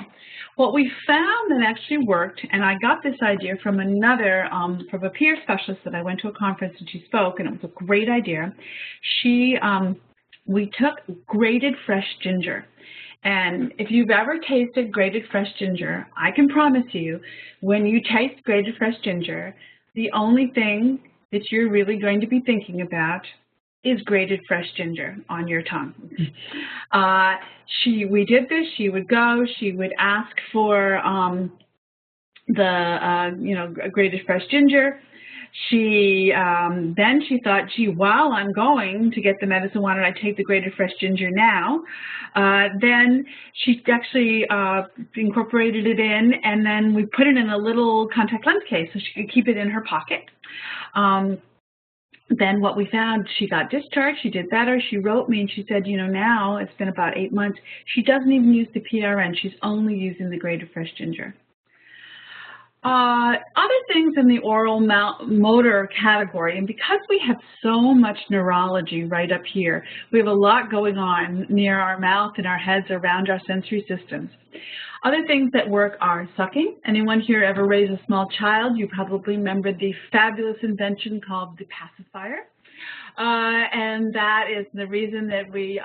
What we found that actually worked, and I got this idea from another, from a peer specialist that I went to a conference and she spoke, and it was a great idea. We took grated fresh ginger. And if you've ever tasted grated fresh ginger, I can promise you, when you taste grated fresh ginger, the only thing that you're really going to be thinking about is grated fresh ginger on your tongue. We did this. She would go. She would ask for grated fresh ginger. Then she thought, gee, while I'm going to get the medicine, why don't I take the grated fresh ginger now? Then she actually incorporated it in, and then we put it in a little contact lens case so she could keep it in her pocket. Then what we found, she got discharged, she did better, she wrote me and she said, now it's been about 8 months, she doesn't even use the PRN, she's only using the grated fresh ginger. Other things in the oral motor category, and because we have so much neurology right up here, we have a lot going on near our mouth and our heads around our sensory systems. Other things that work are sucking. Anyone here ever raise a small child? You probably remember the fabulous invention called the pacifier. And that is the reason that we,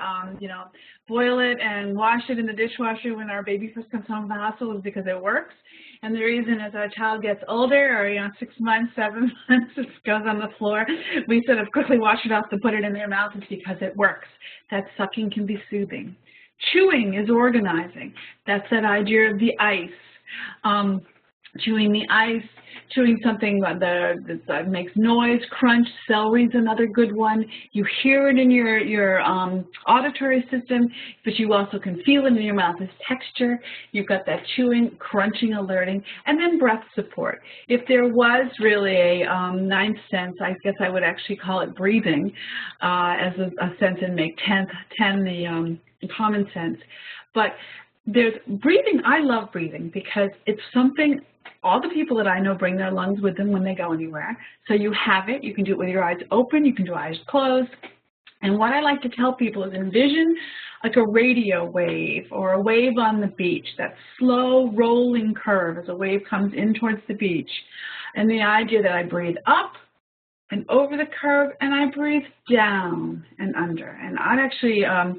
boil it and wash it in the dishwasher when our baby first comes home from the hospital is because it works. And the reason as our child gets older, or 6 months, 7 months, it goes on the floor, we sort of quickly wash it off and put it in their mouth is because it works. That sucking can be soothing. Chewing is organizing. That's that idea of the ice. Chewing the ice, chewing something that makes noise, crunch. Celery is another good one. You hear it in your auditory system, but you also can feel it in your mouth as texture. You've got that chewing, crunching, alerting, and then breath support. If there was really a ninth sense, I guess I would actually call it breathing as a sense and make 10 the common sense. But there's breathing. I love breathing because it's something all the people that I know bring their lungs with them when they go anywhere. So you have it. You can do it with your eyes open. You can do eyes closed. And what I like to tell people is envision like a radio wave or a wave on the beach, that slow rolling curve as a wave comes in towards the beach. And the idea that I breathe up and over the curve, and I breathe down and under. And I'm actually a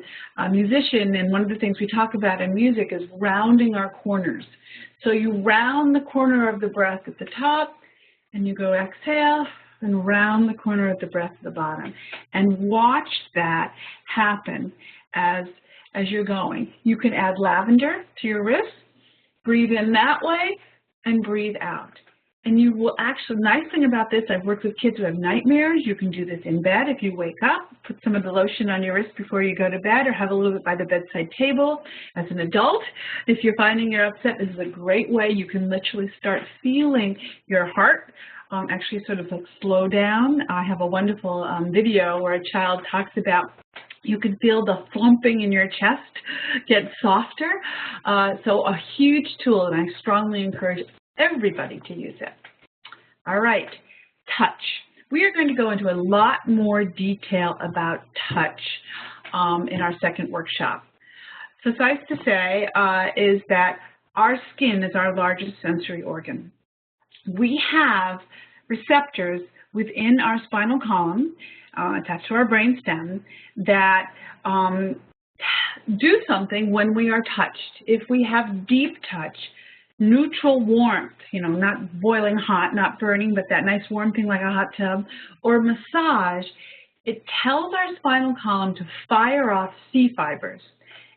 musician, and one of the things we talk about in music is rounding our corners. So you round the corner of the breath at the top, and you go exhale, and round the corner of the breath at the bottom. And watch that happen as you're going. You can add lavender to your wrist, breathe in that way, and breathe out. And you will actually, nice thing about this, I've worked with kids who have nightmares. You can do this in bed if you wake up. Put some of the lotion on your wrist before you go to bed, or have a little bit by the bedside table. As an adult, if you're finding you're upset, this is a great way. You can literally start feeling your heart actually sort of like slow down. I have a wonderful video where a child talks about you can feel the thumping in your chest get softer. So a huge tool, and I strongly encourage everybody to use it. All right, touch. we are going to go into a lot more detail about touch in our second workshop. Suffice to say is that our skin is our largest sensory organ. We have receptors within our spinal column attached to our brain stem that do something when we are touched. If we have deep touch, neutral warmth, not boiling hot, not burning, but that nice warm thing like a hot tub, or massage, it tells our spinal column to fire off C fibers.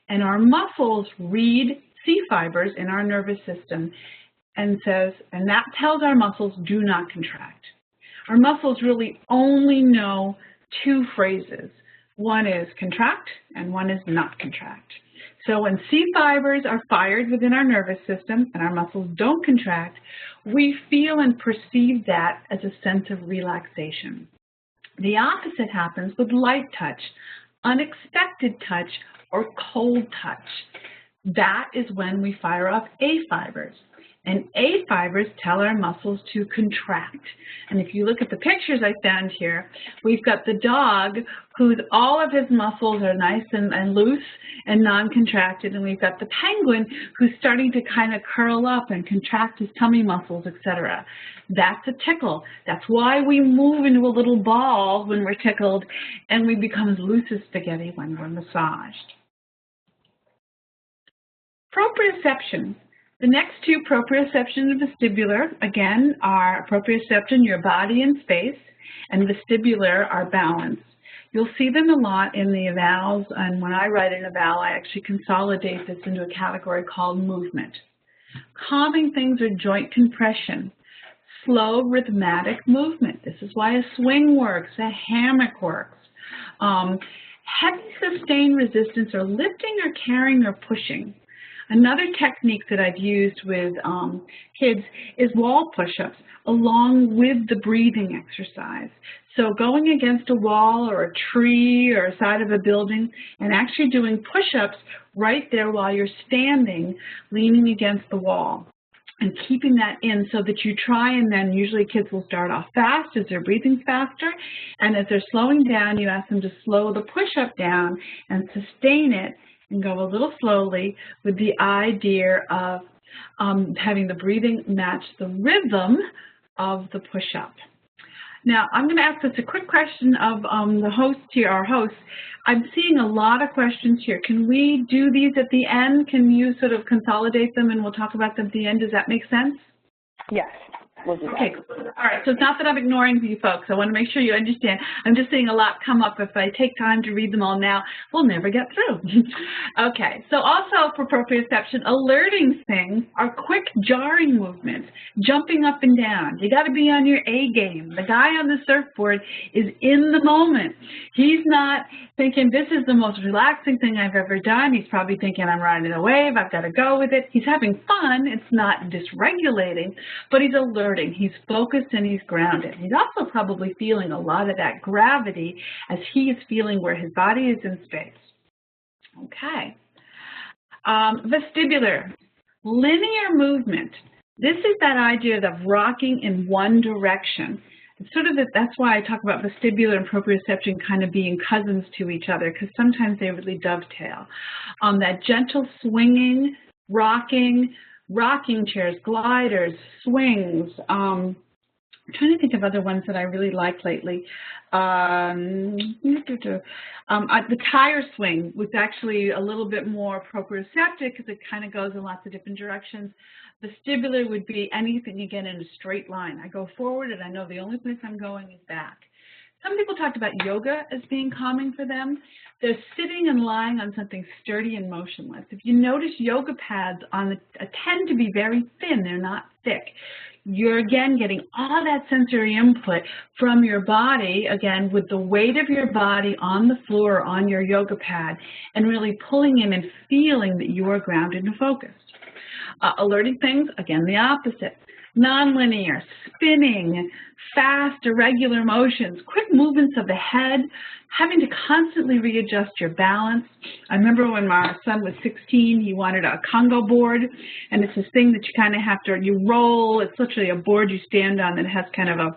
And our muscles read C fibers in our nervous system and that tells our muscles do not contract. Our muscles really only know two phrases. One is contract and one is not contract. So when C fibers are fired within our nervous system and our muscles don't contract, we feel and perceive that as a sense of relaxation. The opposite happens with light touch, unexpected touch, or cold touch. That is when we fire off A fibers. And A fibers tell our muscles to contract. And if you look at the pictures I found here, we've got the dog whose all of his muscles are nice and loose and non-contracted, and we've got the penguin who's starting to kind of curl up and contract his tummy muscles, etc. That's a tickle. That's why we move into a little ball when we're tickled, and we become as loose as spaghetti when we're massaged. Proprioception. The next two, proprioception and vestibular, again, are proprioception, your body in space, and vestibular, our balance. You'll see them a lot in the evals, and when I write an eval, I actually consolidate this into a category called movement. Calming things are joint compression, slow rhythmic movement. This is why a swing works, a hammock works. Heavy sustained resistance or lifting or carrying or pushing. Another technique that I've used with kids is wall push-ups along with the breathing exercise. So going against a wall or a tree or a side of a building and actually doing push-ups right there while you're standing, leaning against the wall. And keeping that in so that you try, and then usually kids will start off fast as they're breathing faster, and as they're slowing down, you ask them to slow the push-up down and sustain it and go a little slowly with the idea of having the breathing match the rhythm of the push-up. Now, I'm going to ask us a quick question of the host here, our host. I'm seeing a lot of questions here. Can we do these at the end? Can you sort of consolidate them and we'll talk about them at the end? Does that make sense? Yes. We'll do that. Okay, all right, so it's not that I'm ignoring you folks. I want to make sure you understand. I'm just seeing a lot come up. If I take time to read them all now, we'll never get through. Okay, so also for proprioception, alerting things are quick jarring movements, jumping up and down. You got to be on your A game. The guy on the surfboard is in the moment. He's not thinking this is the most relaxing thing I've ever done. He's probably thinking I'm riding a wave, I've got to go with it. He's having fun. It's not dysregulating, but he's alert. He's focused and he's grounded. He's also probably feeling a lot of that gravity as he is feeling where his body is in space. Okay. Vestibular, linear movement. This is that idea of rocking in one direction. It's sort of that's why I talk about vestibular and proprioception kind of being cousins to each other, because sometimes they really dovetail. That gentle swinging, rocking chairs, gliders, swings. I'm trying to think of other ones that I really like lately. The tire swing was actually a little bit more proprioceptive because it kind of goes in lots of different directions. Vestibular would be anything, again, in a straight line. I go forward and I know the only place I'm going is back. Some people talked about yoga as being calming for them. They're sitting and lying on something sturdy and motionless. If you notice, yoga pads tend to be very thin. They're not thick. You're, again, getting all that sensory input from your body, again, with the weight of your body on the floor, on your yoga pad, and really pulling in and feeling that you are grounded and focused. Alerting things, again, the opposite. Nonlinear, spinning, fast, irregular motions, quick movements of the head, having to constantly readjust your balance. I remember when my son was 16, he wanted a Congo board, and it's this thing that you kind of have to, you roll. It's literally a board you stand on that has kind of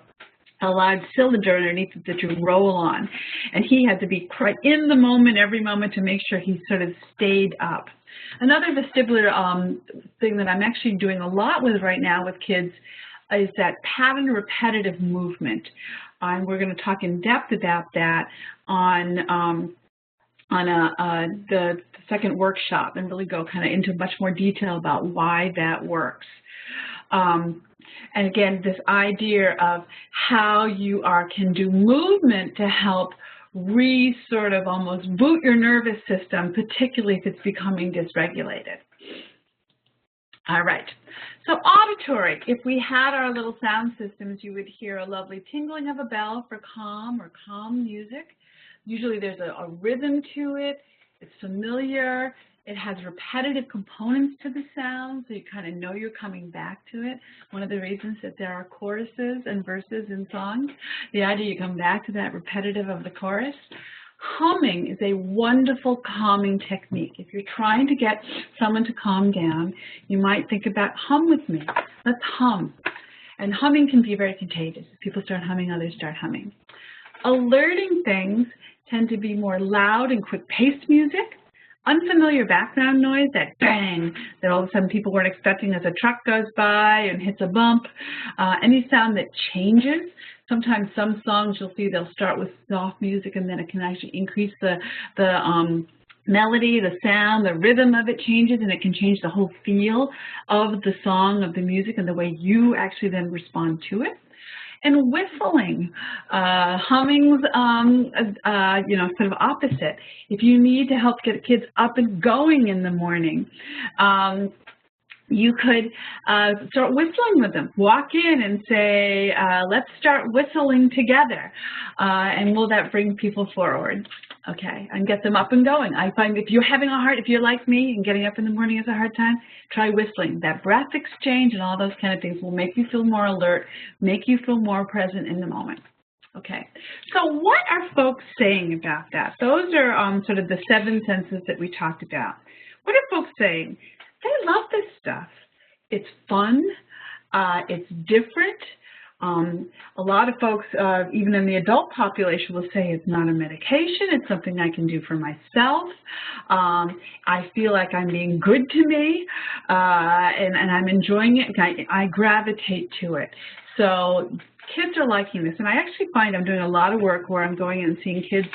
a large cylinder underneath it that you roll on. And he had to be quite in the moment, every moment, to make sure he sort of stayed up. Another vestibular thing that I'm actually doing a lot with right now with kids is that pattern repetitive movement. And we're going to talk in depth about that on the second workshop and really go kind of into much more detail about why that works. And again, this idea of how you can do movement to help sort of almost boot your nervous system, particularly if it's becoming dysregulated. All right, so auditory. If we had our little sound systems, you would hear a lovely tingling of a bell for calm or calm music. Usually there's a rhythm to it. It's familiar. It has repetitive components to the sound, so you kind of know you're coming back to it. One of the reasons that there are choruses and verses in songs, the idea you come back to that repetitive of the chorus. Humming is a wonderful calming technique. If you're trying to get someone to calm down, you might think about hum with me. Let's hum. And humming can be very contagious. If people start humming, others start humming. Alerting things tend to be more loud and quick-paced music. Unfamiliar background noise, that bang, that all of a sudden people weren't expecting as a truck goes by and hits a bump. Any sound that changes. Sometimes some songs you'll see they'll start with soft music and then it can actually increase the melody, the sound, the rhythm of it changes, and it can change the whole feel of the song, of the music, and the way you actually then respond to it. And whistling, humming's, sort of opposite. If you need to help get kids up and going in the morning, you could start whistling with them. Walk in and say, let's start whistling together. And will that bring people forward? Okay, and get them up and going. I find if you're having if you're like me and getting up in the morning is a hard time, try whistling. That breath exchange and all those kind of things will make you feel more alert, make you feel more present in the moment. Okay, so what are folks saying about that? Those are sort of the 7 senses that we talked about. What are folks saying? They love this stuff. It's fun. It's different. A lot of folks, even in the adult population, will say it's not a medication. It's something I can do for myself. I feel like I'm being good to me, and I'm enjoying it. I gravitate to it. So kids are liking this. And I actually find I'm doing a lot of work where I'm going in and seeing kids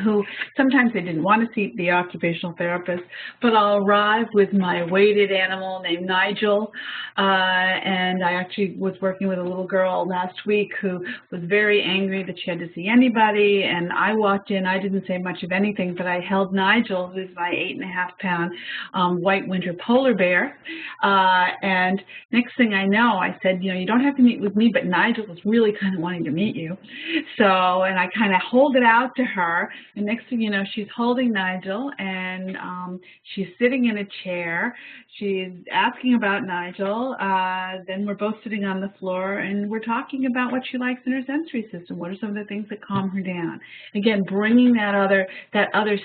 who sometimes they didn't want to see the occupational therapist, but I'll arrive with my weighted animal named Nigel, and I actually was working with a little girl last week who was very angry that she had to see anybody, and I walked in. I didn't say much of anything, but I held Nigel, who's my 8.5-pound white winter polar bear, and next thing I know, I said, you don't have to meet with me, but Nigel was really kind of wanting to meet you. So, and I kind of hold it out to her. And next thing you know, she's holding Nigel, and she's sitting in a chair. She's asking about Nigel. Then we're both sitting on the floor, and we're talking about what she likes in her sensory system. What are some of the things that calm her down? Again, bringing that other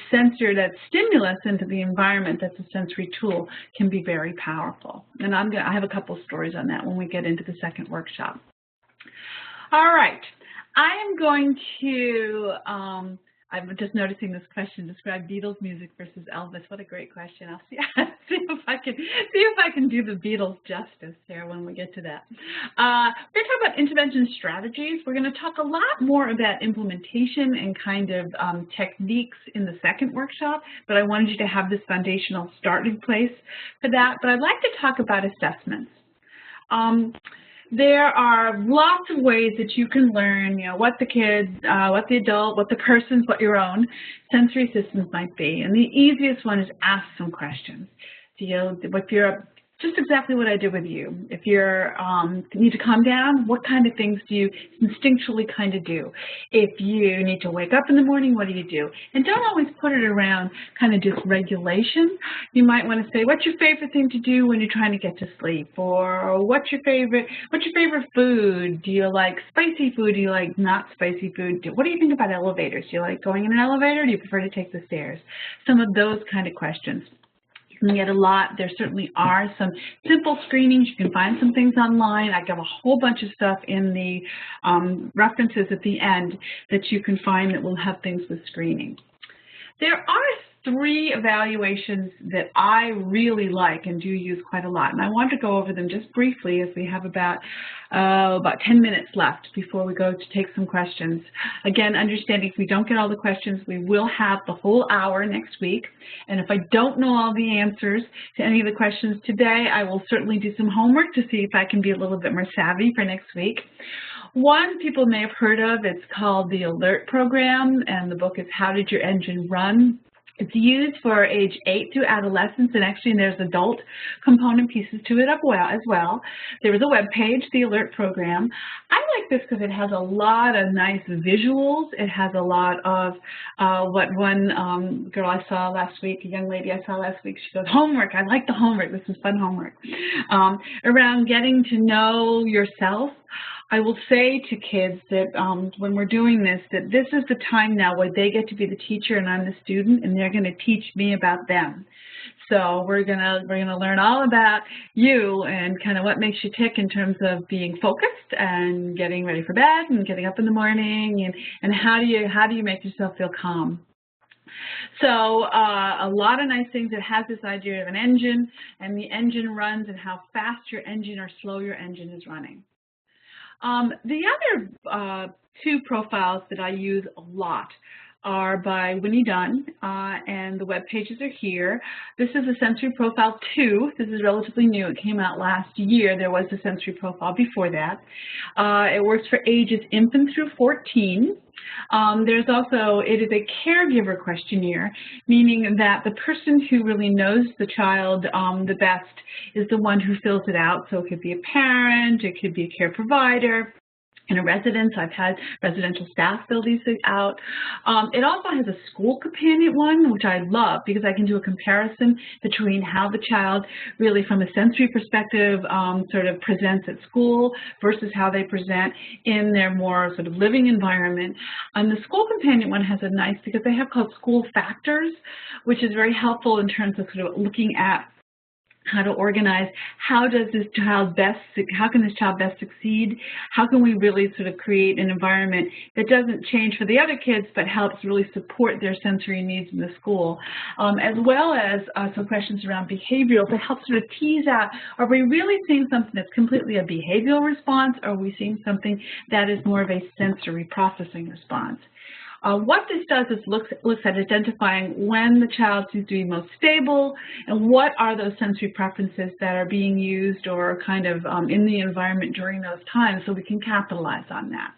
sensor, that stimulus into the environment that's a sensory tool can be very powerful. And I have a couple stories on that when we get into the second workshop. All right. I am going to I'm just noticing this question, describe Beatles music versus Elvis. What a great question. I'll see if I can do the Beatles justice here when we get to that. We're going to talk about intervention strategies. We're going to talk a lot more about implementation and kind of techniques in the second workshop, but I wanted you to have this foundational starting place for that. But I'd like to talk about assessments. There are lots of ways that you can learn, what the kids, what the adult, what the person's, what your own sensory systems might be. And the easiest one is ask some questions. If you're just exactly what I did with you. If you need to calm down, what kind of things do you instinctually kind of do? If you need to wake up in the morning, what do you do? And don't always put it around kind of dysregulation. You might want to say, what's your favorite thing to do when you're trying to get to sleep? Or what's your favorite food? Do you like spicy food? Do you like not spicy food? What do you think about elevators? Do you like going in an elevator? Or do you prefer to take the stairs? Some of those kind of questions. and get a lot. There certainly are some simple screenings. You can find some things online. I have a whole bunch of stuff in the references at the end that you can find that will have things with screening. There are 3 evaluations that I really like and do use quite a lot, and I want to go over them just briefly as we have about 10 minutes left before we go to take some questions. Again, understanding if we don't get all the questions, we will have the whole hour next week, and if I don't know all the answers to any of the questions today, I will certainly do some homework to see if I can be a little bit more savvy for next week. One people may have heard of, it's called the ALERT program, and the book is How Did Your Engine Run? It's used for age 8 through adolescence, and actually there's adult component pieces to it as well. There is a web page, the ALERT program. I like this because it has a lot of nice visuals. It has a lot of what one girl I saw last week, a young lady I saw last week, she goes, homework, I like the homework, this is fun homework. Around getting to know yourself. I will say to kids that when we're doing this, that this is the time now where they get to be the teacher and I'm the student, and they're going to teach me about them. So we're gonna learn all about you and kind of what makes you tick in terms of being focused and getting ready for bed and getting up in the morning, and how do you make yourself feel calm. So a lot of nice things. It has this idea of an engine, and the engine runs, and how fast your engine or slow your engine is running. The other 2 profiles that I use a lot are by Winnie Dunn, and the web pages are here. This is a sensory profile 2. This is relatively new. It came out last year. There was a sensory profile before that. It works for ages infant through 14. There's also, it is a caregiver questionnaire, meaning that the person who really knows the child the best is the one who fills it out. So it could be a parent, it could be a care provider. In a residence, I've had residential staff fill these out. It also has a school companion one, which I love because I can do a comparison between how the child really from a sensory perspective sort of presents at school versus how they present in their more sort of living environment. And the school companion one has a nice, because they have called school factors, which is very helpful in terms of sort of looking at how to organize, how can this child best succeed, how can we really sort of create an environment that doesn't change for the other kids but helps really support their sensory needs in the school, as well as some questions around behavioral to help sort of tease out, are we really seeing something that's completely a behavioral response, or are we seeing something that is more of a sensory processing response? What this does is looks at identifying when the child seems to be most stable and what are those sensory preferences that are being used or kind of in the environment during those times, so we can capitalize on that.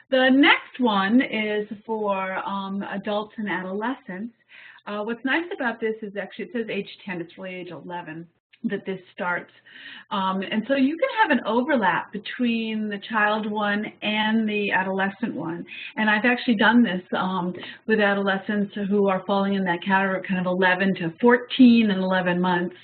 The next one is for adults and adolescents. What's nice about this is actually it says age 10, it's really age 11. That this starts. And so you can have an overlap between the child one and the adolescent one. And I've actually done this with adolescents who are falling in that category, kind of 11 to 14 and 11 months,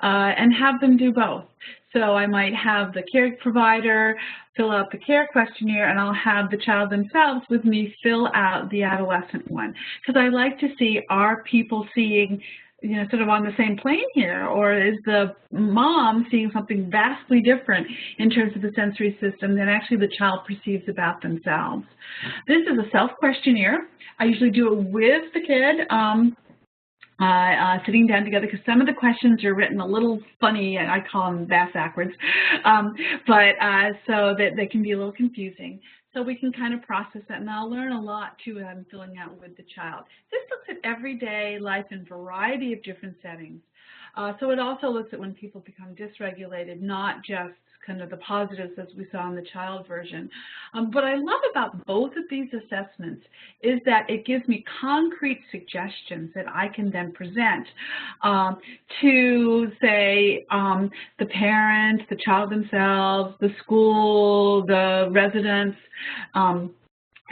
and have them do both. So I might have the care provider fill out the care questionnaire, and I'll have the child themselves with me fill out the adolescent one. Because I like to see, are people seeing, you know, sort of on the same plane here, or is the mom seeing something vastly different in terms of the sensory system than actually the child perceives about themselves? This is a self-questionnaire. I usually do it with the kid, sitting down together, because some of the questions are written a little funny, and I call them backwards, so that they can be a little confusing. So we can kind of process that, and I'll learn a lot too as I'm filling out with the child. This looks at everyday life in a variety of different settings. So it also looks at when people become dysregulated, not just kind of the positives as we saw in the child version. What I love about both of these assessments is that it gives me concrete suggestions that I can then present to, say, the parents, the child themselves, the school, the residents,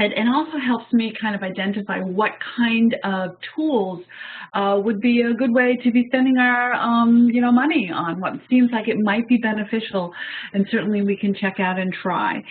and also helps me kind of identify what kind of tools would be a good way to be spending our money on, what seems like it might be beneficial, and certainly we can check out and try.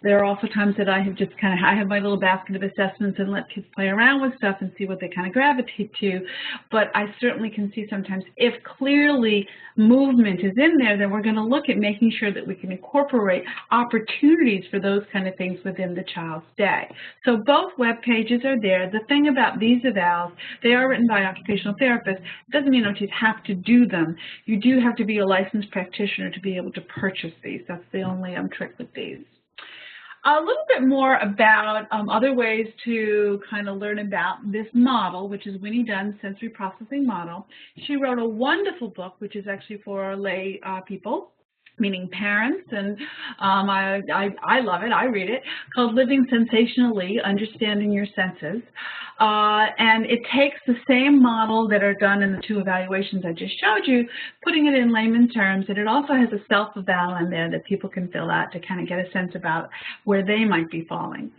There are also times that I have just I have my little basket of assessments and let kids play around with stuff and see what they kind of gravitate to. But I certainly can see sometimes if clearly movement is in there, then we're going to look at making sure that we can incorporate opportunities for those kind of things within the child's day. So both web pages are there. The thing about these evals, they are written by occupational therapists. It doesn't mean you have to do them. You do have to be a licensed practitioner to be able to purchase these. That's the only trick with these. A little bit more about other ways to kind of learn about this model, which is Winnie Dunn's sensory processing model. She wrote a wonderful book, which is actually for lay people, meaning parents, and I love it, I read it, called Living Sensationally, Understanding Your Senses. And it takes the same model that are done in the two evaluations I just showed you, putting it in layman terms, and it also has a self-eval in there that people can fill out to kind of get a sense about where they might be falling.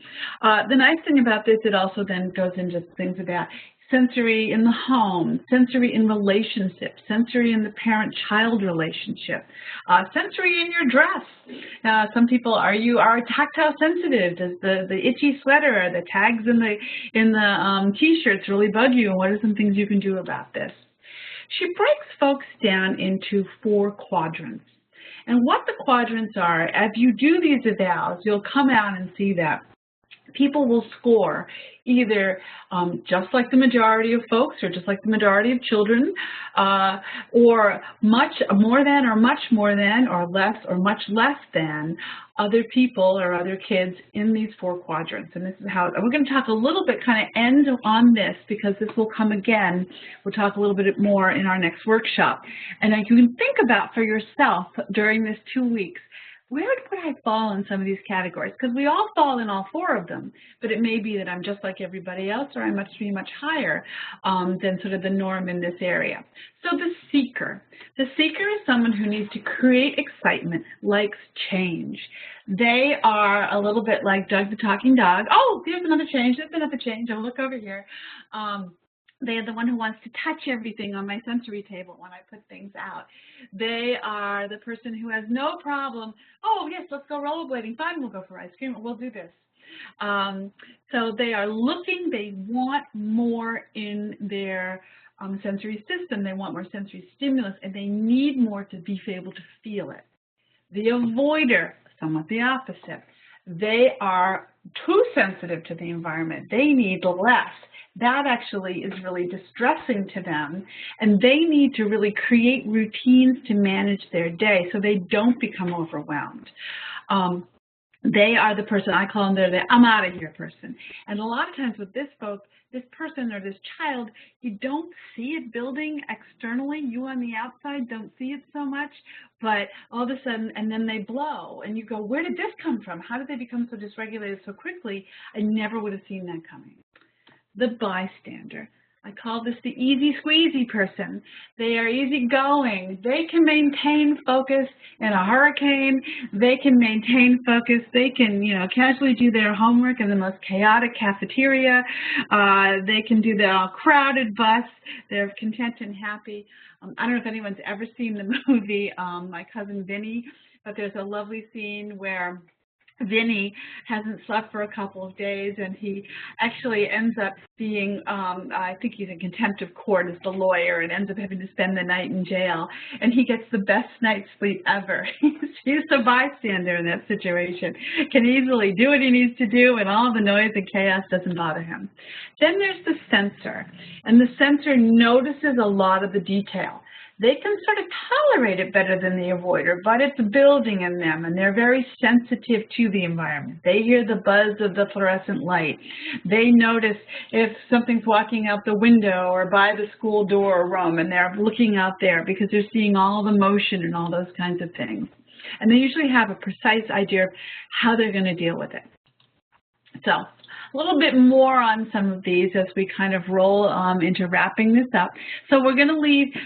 The nice thing about this, it also then goes into things about sensory in the home, sensory in relationships, sensory in the parent-child relationship, sensory in your dress. Some people are tactile sensitive. Does the itchy sweater or the tags in the t-shirts really bug you? And what are some things you can do about this? She breaks folks down into 4 quadrants. And what the quadrants are, as you do these evals, you'll come out and see that people will score either just like the majority of folks or just like the majority of children, or much more than or much more than or less or much less than other people or other kids in these 4 quadrants. And this is how, and we're going to talk a little bit, kind of end on this because this will come again. We'll talk a little bit more in our next workshop. And you can think about for yourself during this 2 weeks, where would I fall in some of these categories? Because we all fall in all 4 of them, but it may be that I'm just like everybody else or I must be much higher than sort of the norm in this area. So the seeker. The seeker is someone who needs to create excitement, likes change. They are a little bit like Doug the talking dog. Oh, there's another change, there's another change. I'll look over here. They are the one who wants to touch everything on my sensory table when I put things out. They are the person who has no problem. Oh, yes, let's go rollerblading. Fine, we'll go for ice cream. We'll do this. So they are looking. They want more in their sensory system. They want more sensory stimulus, and they need more to be able to feel it. The avoider, somewhat the opposite. They are too sensitive to the environment. They need less. That actually is really distressing to them, and they need to really create routines to manage their day so they don't become overwhelmed. They are the person, I call them, they're the I'm out of here person. And a lot of times with this person or this child, you don't see it building externally. You on the outside don't see it so much, but all of a sudden, and then they blow, and you go, where did this come from? How did they become so dysregulated so quickly? I never would have seen that coming. The bystander. I call this the easy squeezy person. They are easygoing. They can maintain focus in a hurricane. They can maintain focus. They can, casually do their homework in the most chaotic cafeteria. They can do the crowded bus. They're content and happy. I don't know if anyone's ever seen the movie My Cousin Vinny, but there's a lovely scene where Vinny hasn't slept for a couple of days, and he actually ends up being, I think he's in contempt of court as the lawyer, and ends up having to spend the night in jail. And he gets the best night's sleep ever. He's a bystander in that situation, can easily do what he needs to do, and all the noise and chaos doesn't bother him. Then there's the sensor, and the sensor notices a lot of the detail. They can sort of tolerate it better than the avoider, but it's building in them, and they're very sensitive to the environment. They hear the buzz of the fluorescent light. They notice if something's walking out the window or by the school door or room, and they're looking out there because they're seeing all the motion and all those kinds of things. And they usually have a precise idea of how they're going to deal with it. So a little bit more on some of these as we kind of roll into wrapping this up. So we're going to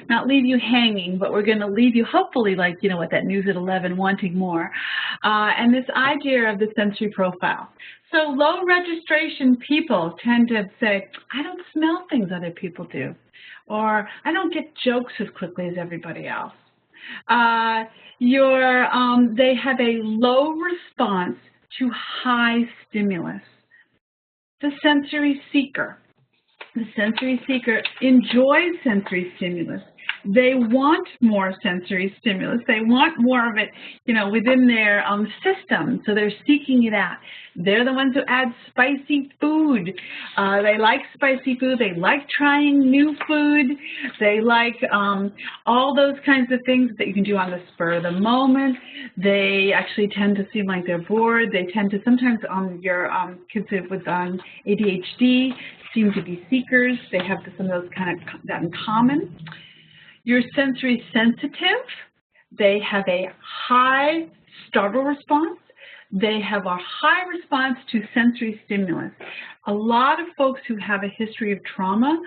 not leave you hanging, but we're going to leave you hopefully like, with that news at 11, wanting more. And this idea of the sensory profile. So low registration people tend to say, I don't smell things other people do, or I don't get jokes as quickly as everybody else. They have a low response to high stimulus. The sensory seeker. The sensory seeker enjoys sensory stimulus. They want more sensory stimulus. They want more of it, you know, within their system, so they're seeking it out. They're the ones who add spicy food. They like spicy food. They like trying new food. They like all those kinds of things that you can do on the spur of the moment. They actually tend to seem like they're bored. They tend to sometimes your kids with ADHD seem to be seekers. They have some of those kind of that in common. Your sensory sensitive, they have a high startle response. They have a high response to sensory stimulus. A lot of folks who have a history of trauma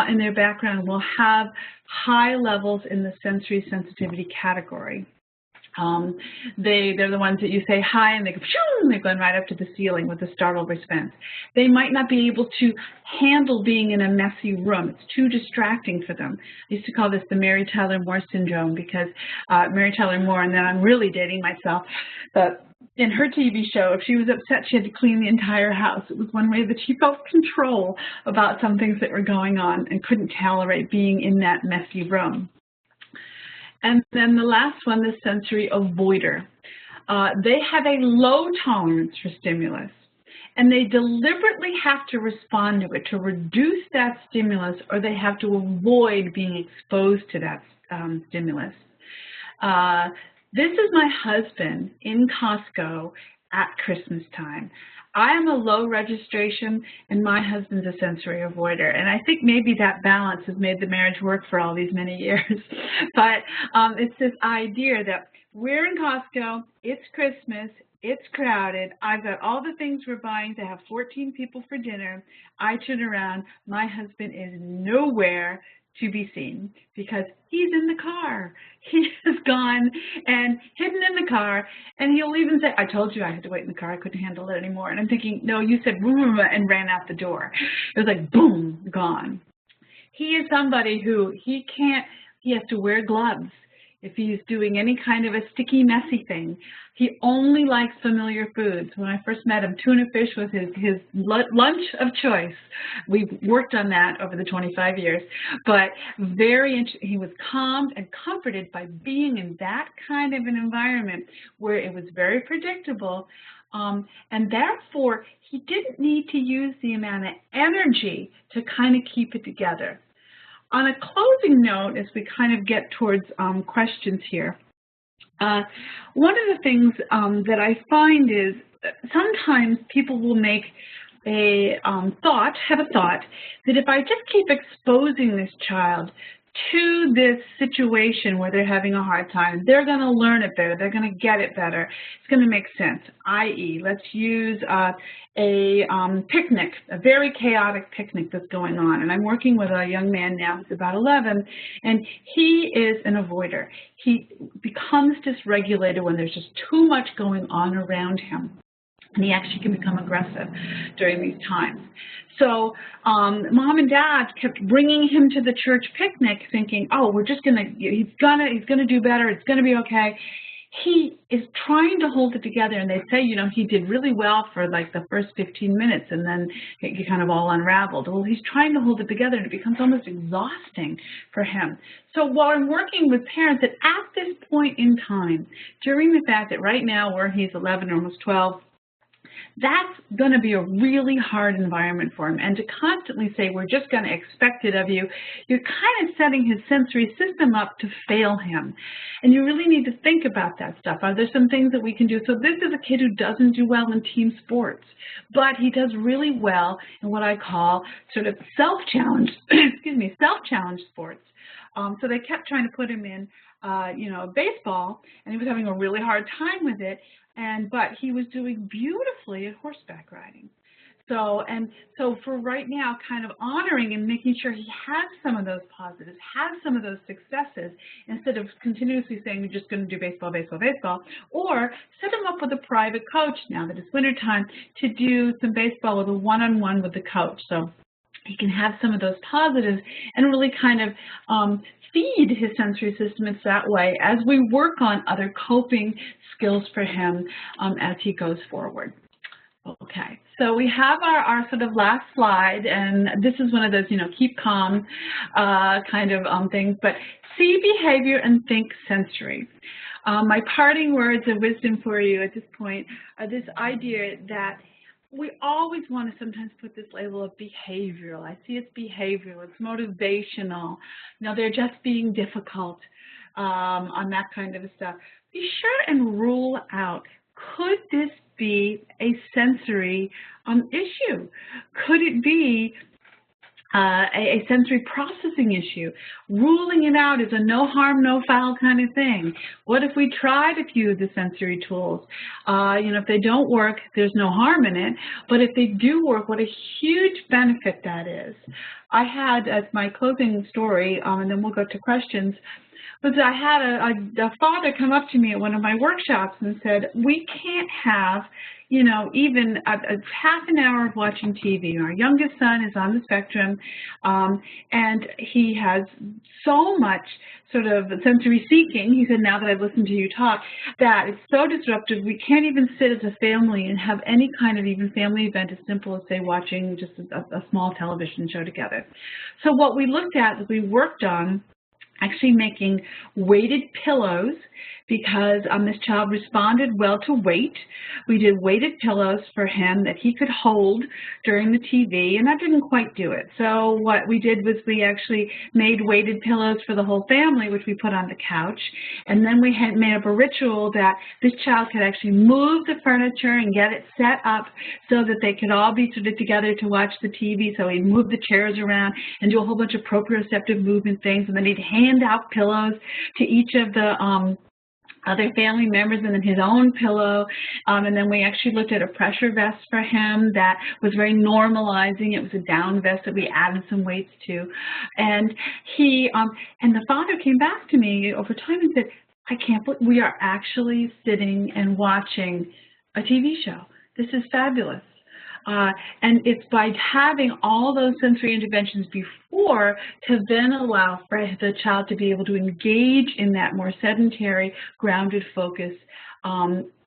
in their background will have high levels in the sensory sensitivity category. They're the ones that you say hi and they go, and they're going right up to the ceiling with a startled response. They might not be able to handle being in a messy room. It's too distracting for them. I used to call this the Mary Tyler Moore syndrome because Mary Tyler Moore, and then I'm really dating myself, but in her TV show, if she was upset, she had to clean the entire house. It was one way that she felt control about some things that were going on and couldn't tolerate being in that messy room. And then the last one, the sensory avoider. They have a low tolerance for stimulus, and they deliberately have to respond to it to reduce that stimulus, or they have to avoid being exposed to that stimulus. This is my husband in Costco at Christmas time. I am a low registration, and my husband's a sensory avoider. And I think maybe that balance has made the marriage work for all these many years. But it's this idea that we're in Costco, it's Christmas, it's crowded, I've got all the things we're buying to have 14 people for dinner. I turn around, my husband is nowhere to be seen because he's in the car. He has gone and hidden in the car, and he'll even say, I told you I had to wait in the car, I couldn't handle it anymore. And I'm thinking, no, you said boom, and ran out the door. It was like boom, gone. He is somebody who he has to wear gloves if he's doing any kind of a sticky, messy thing. He only likes familiar foods. When I first met him, tuna fish was his lunch of choice. We've worked on that over the 25 years. But he was calmed and comforted by being in that kind of an environment where it was very predictable. And therefore, he didn't need to use the amount of energy to kind of keep it together. On a closing note, as we kind of get towards questions here, one of the things that I find is sometimes people will make have a thought that if I just keep exposing this child to this situation where they're having a hard time, they're going to learn it better, they're going to get it better, it's going to make sense, i.e., let's use a picnic, a very chaotic picnic that's going on. And I'm working with a young man now who's about 11, and he is an avoider. He becomes dysregulated when there's just too much going on around him. And he actually can become aggressive during these times. So mom and dad kept bringing him to the church picnic thinking, oh, we're just he's gonna do better, it's gonna be okay. He is trying to hold it together, and they say, you know, he did really well for like the first 15 minutes, and then it kind of all unraveled. Well, he's trying to hold it together, and it becomes almost exhausting for him. So while I'm working with parents that at this point in time, during the fact that right now where he's 11, almost 12, that's going to be a really hard environment for him. And to constantly say, we're just going to expect it of you, you're kind of setting his sensory system up to fail him. And you really need to think about that stuff. Are there some things that we can do? So this is a kid who doesn't do well in team sports, but he does really well in what I call sort of self-challenge, self-challenge sports. So they kept trying to put him in, baseball, and he was having a really hard time with it. But he was doing beautifully at horseback riding. So for right now, kind of honoring and making sure he has some of those positives, has some of those successes, instead of continuously saying you're just going to do baseball, baseball, baseball, or set him up with a private coach now that it's wintertime to do some baseball with a one-on-one with the coach. So he can have some of those positives and really kind of feed his sensory system in that way as we work on other coping skills for him as he goes forward. Okay, so we have our sort of last slide, and this is one of those, keep calm kind of things, but see behavior and think sensory. My parting words of wisdom for you at this point are this idea that we always want to sometimes put this label of behavioral. I see it's behavioral, it's motivational. They're just being difficult on that kind of stuff. Be sure and rule out, could this be a sensory issue? Could it be a sensory processing issue? Ruling it out is a no harm, no foul kind of thing. What if we tried a few of the sensory tools? If they don't work, there's no harm in it. But if they do work, what a huge benefit that is. I had, as my closing story, and then we'll go to questions, was I had a father come up to me at one of my workshops and said, we can't have, even a half an hour of watching TV. Our youngest son is on the spectrum, and he has so much sort of sensory seeking. He said, now that I've listened to you talk, that it's so disruptive, we can't even sit as a family and have any kind of even family event as simple as, say, watching just a small television show together. So what we looked at is we worked on actually making weighted pillows because this child responded well to weight. We did weighted pillows for him that he could hold during the TV, and that didn't quite do it. So what we did was we actually made weighted pillows for the whole family, which we put on the couch, and then we had made up a ritual that this child could actually move the furniture and get it set up so that they could all be sort of together to watch the TV. So he'd move the chairs around and do a whole bunch of proprioceptive movement things, and then he'd hand out pillows to each of the other family members and then his own pillow. And then we actually looked at a pressure vest for him that was very normalizing. It was a down vest that we added some weights to. And he, and the father came back to me over time and said, I can't believe we are actually sitting and watching a TV show. This is fabulous. And it's by having all those sensory interventions before to then allow for the child to be able to engage in that more sedentary, grounded focus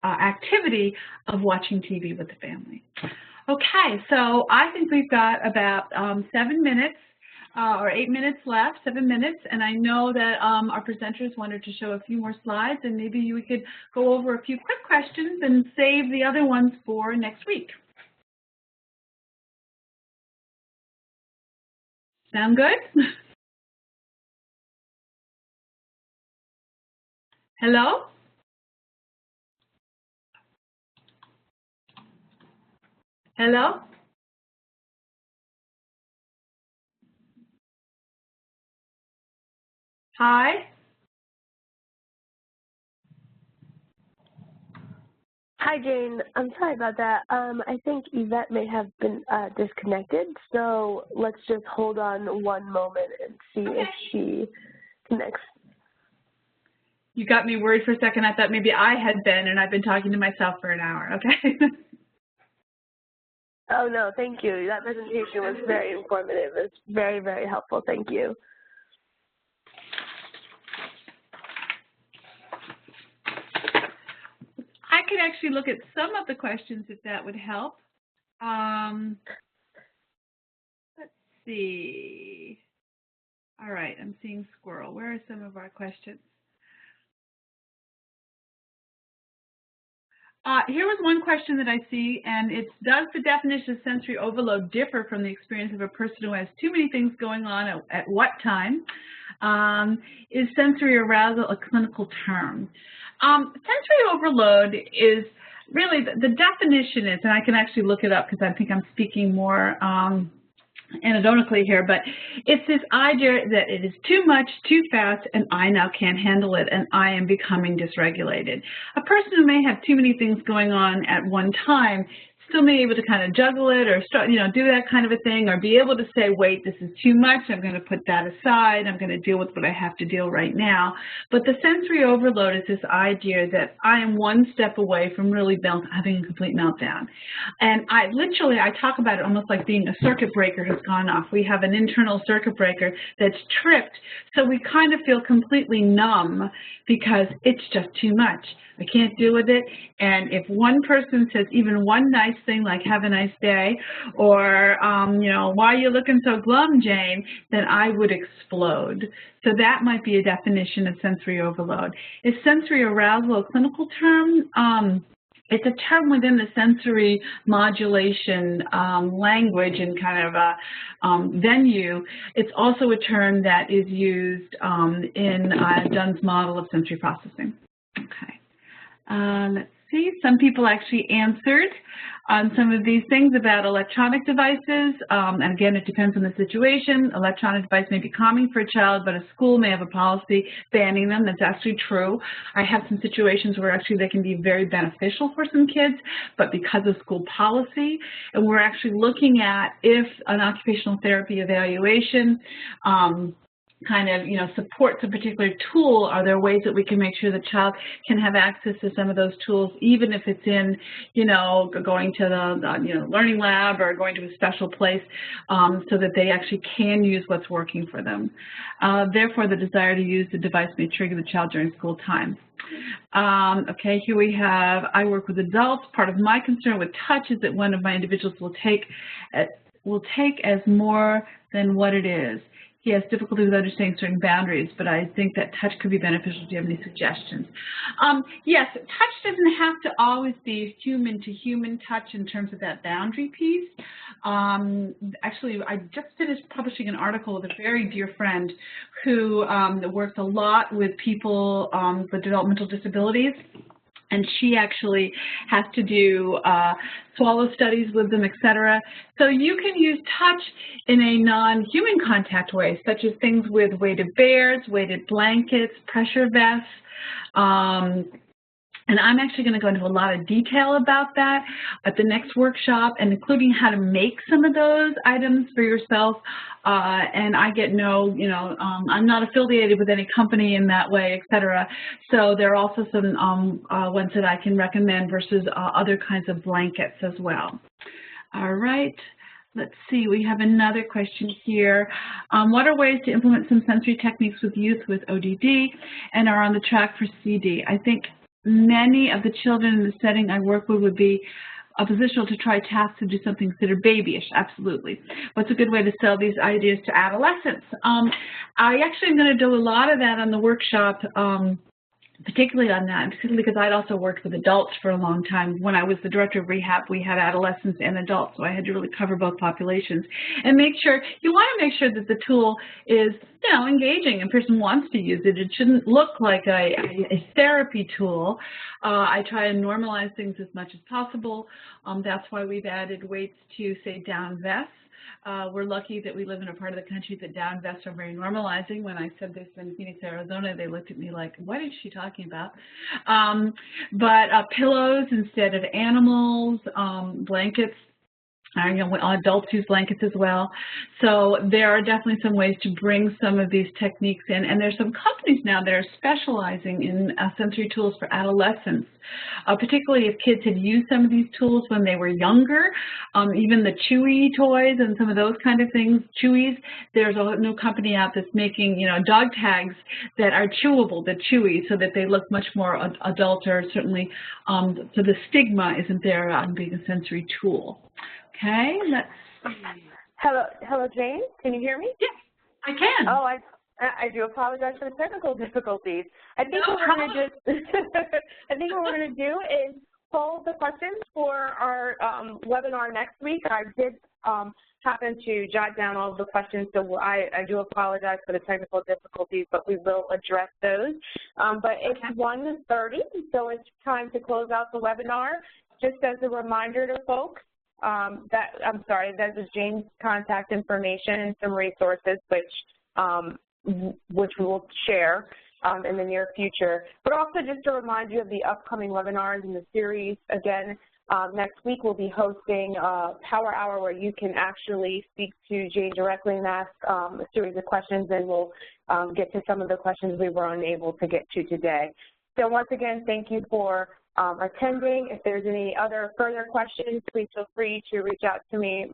activity of watching TV with the family. Okay, so I think we've got about 7 minutes or 8 minutes left, 7 minutes, and I know that our presenters wanted to show a few more slides, and maybe we could go over a few quick questions and save the other ones for next week. Sound good? Hello? Hello? Hi? Hi, Jane. I'm sorry about that. I think Yvette may have been disconnected, so let's just hold on one moment and see if she connects. You got me worried for a second. I thought maybe I had been, and I've been talking to myself for an hour, okay? Oh, no, thank you. That presentation was very informative. It's very, very helpful. Thank you. I could actually look at some of the questions if that would help. Let's see. All right, I'm seeing squirrel. Where are some of our questions? Here was one question that I see, and it's, does the definition of sensory overload differ from the experience of a person who has too many things going on at what time? Is sensory arousal a clinical term? Sensory overload is really, the definition is, and I can actually look it up because I think I'm speaking more anecdotally here, but it's this idea that it is too much, too fast, and I now can't handle it, and I am becoming dysregulated. A person who may have too many things going on at one time still be able to kind of juggle it or start, you know, do that kind of a thing, or be able to say, wait, this is too much, I'm going to put that aside, I'm going to deal with what I have to deal right now. But the sensory overload is this idea that I am one step away from really having a complete meltdown. And I talk about it almost like being a circuit breaker has gone off. We have an internal circuit breaker that's tripped, so we kind of feel completely numb because it's just too much. I can't deal with it. And if one person says even one nice thing like have a nice day, or you know, why are you looking so glum, Jane, then I would explode. So that might be a definition of sensory overload. Is sensory arousal a clinical term? It's a term within the sensory modulation language and kind of venue. It's also a term that is used in Dunn's model of sensory processing. Okay. Let's see, some people actually answered on some of these things about electronic devices. And again, it depends on the situation. Electronic device may be calming for a child, but a school may have a policy banning them. That's actually true. I have some situations where actually they can be very beneficial for some kids, but because of school policy, and we're actually looking at if an occupational therapy evaluation kind of, you know, supports a particular tool, are there ways that we can make sure the child can have access to some of those tools, even if it's in, you know, going to the you know, learning lab or going to a special place, so that they actually can use what's working for them. Therefore, the desire to use the device may trigger the child during school time. Okay, here we have, I work with adults. Part of my concern with touch is that one of my individuals will take as more than what it is. He has difficulty with understanding certain boundaries, but I think that touch could be beneficial. Do you have any suggestions? Yes, touch doesn't have to always be human-to-human touch in terms of that boundary piece. Actually, I just finished publishing an article with a very dear friend who works a lot with people with developmental disabilities. And she actually has to do swallow studies with them, etc. So you can use touch in a non-human contact way, such as things with weighted bears, weighted blankets, pressure vests. And I'm actually going to go into a lot of detail about that at the next workshop, and including how to make some of those items for yourself. And I get no, you know, I'm not affiliated with any company in that way, etc. So there are also some ones that I can recommend versus other kinds of blankets as well. All right. Let's see, we have another question here. What are ways to implement some sensory techniques with youth with ODD and are on the track for CD? I think many of the children in the setting I work with would be oppositional to try tasks to do something considered babyish. Absolutely. What's a good way to sell these ideas to adolescents? I actually am going to do a lot of that on the workshop, particularly on that, particularly because I'd also worked with adults for a long time. When I was the director of rehab, we had adolescents and adults, so I had to really cover both populations and make sure, you want to make sure that the tool is, you know, engaging and a person wants to use it. It shouldn't look like a therapy tool. I try and normalize things as much as possible. That's why we've added weights to, say, down vests. We're lucky that we live in a part of the country that down vests are very normalizing. When I said this in Phoenix, Arizona, they looked at me like, what is she talking about? But pillows instead of animals, blankets. You know, adults use blankets as well. So there are definitely some ways to bring some of these techniques in. And there's some companies now that are specializing in sensory tools for adolescents, particularly if kids had used some of these tools when they were younger, even the Chewy toys and some of those kind of things, Chewies. There's a new company out that's making, you know, dog tags that are chewable, the Chewy, so that they look much more adult, or certainly so the stigma isn't there on being a sensory tool. Okay, let's see. Hello, Jane. Can you hear me? Yes, I can. Oh, I do apologize for the technical difficulties. I think what we're going to do is poll the questions for our webinar next week. I did happen to jot down all of the questions, so I do apologize for the technical difficulties, but we will address those. But it's 1:30, so it's time to close out the webinar. Just as a reminder to folks, that is Jane's contact information and some resources which we will share in the near future. But also just to remind you of the upcoming webinars in the series. Again, Next week we'll be hosting a Power Hour where you can actually speak to Jane directly and ask a series of questions, and we'll get to some of the questions we were unable to get to today. So once again, thank you for attending. If there's any other further questions, please feel free to reach out to me.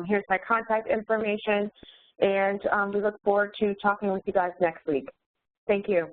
Here's my contact information, and we look forward to talking with you guys next week. Thank you.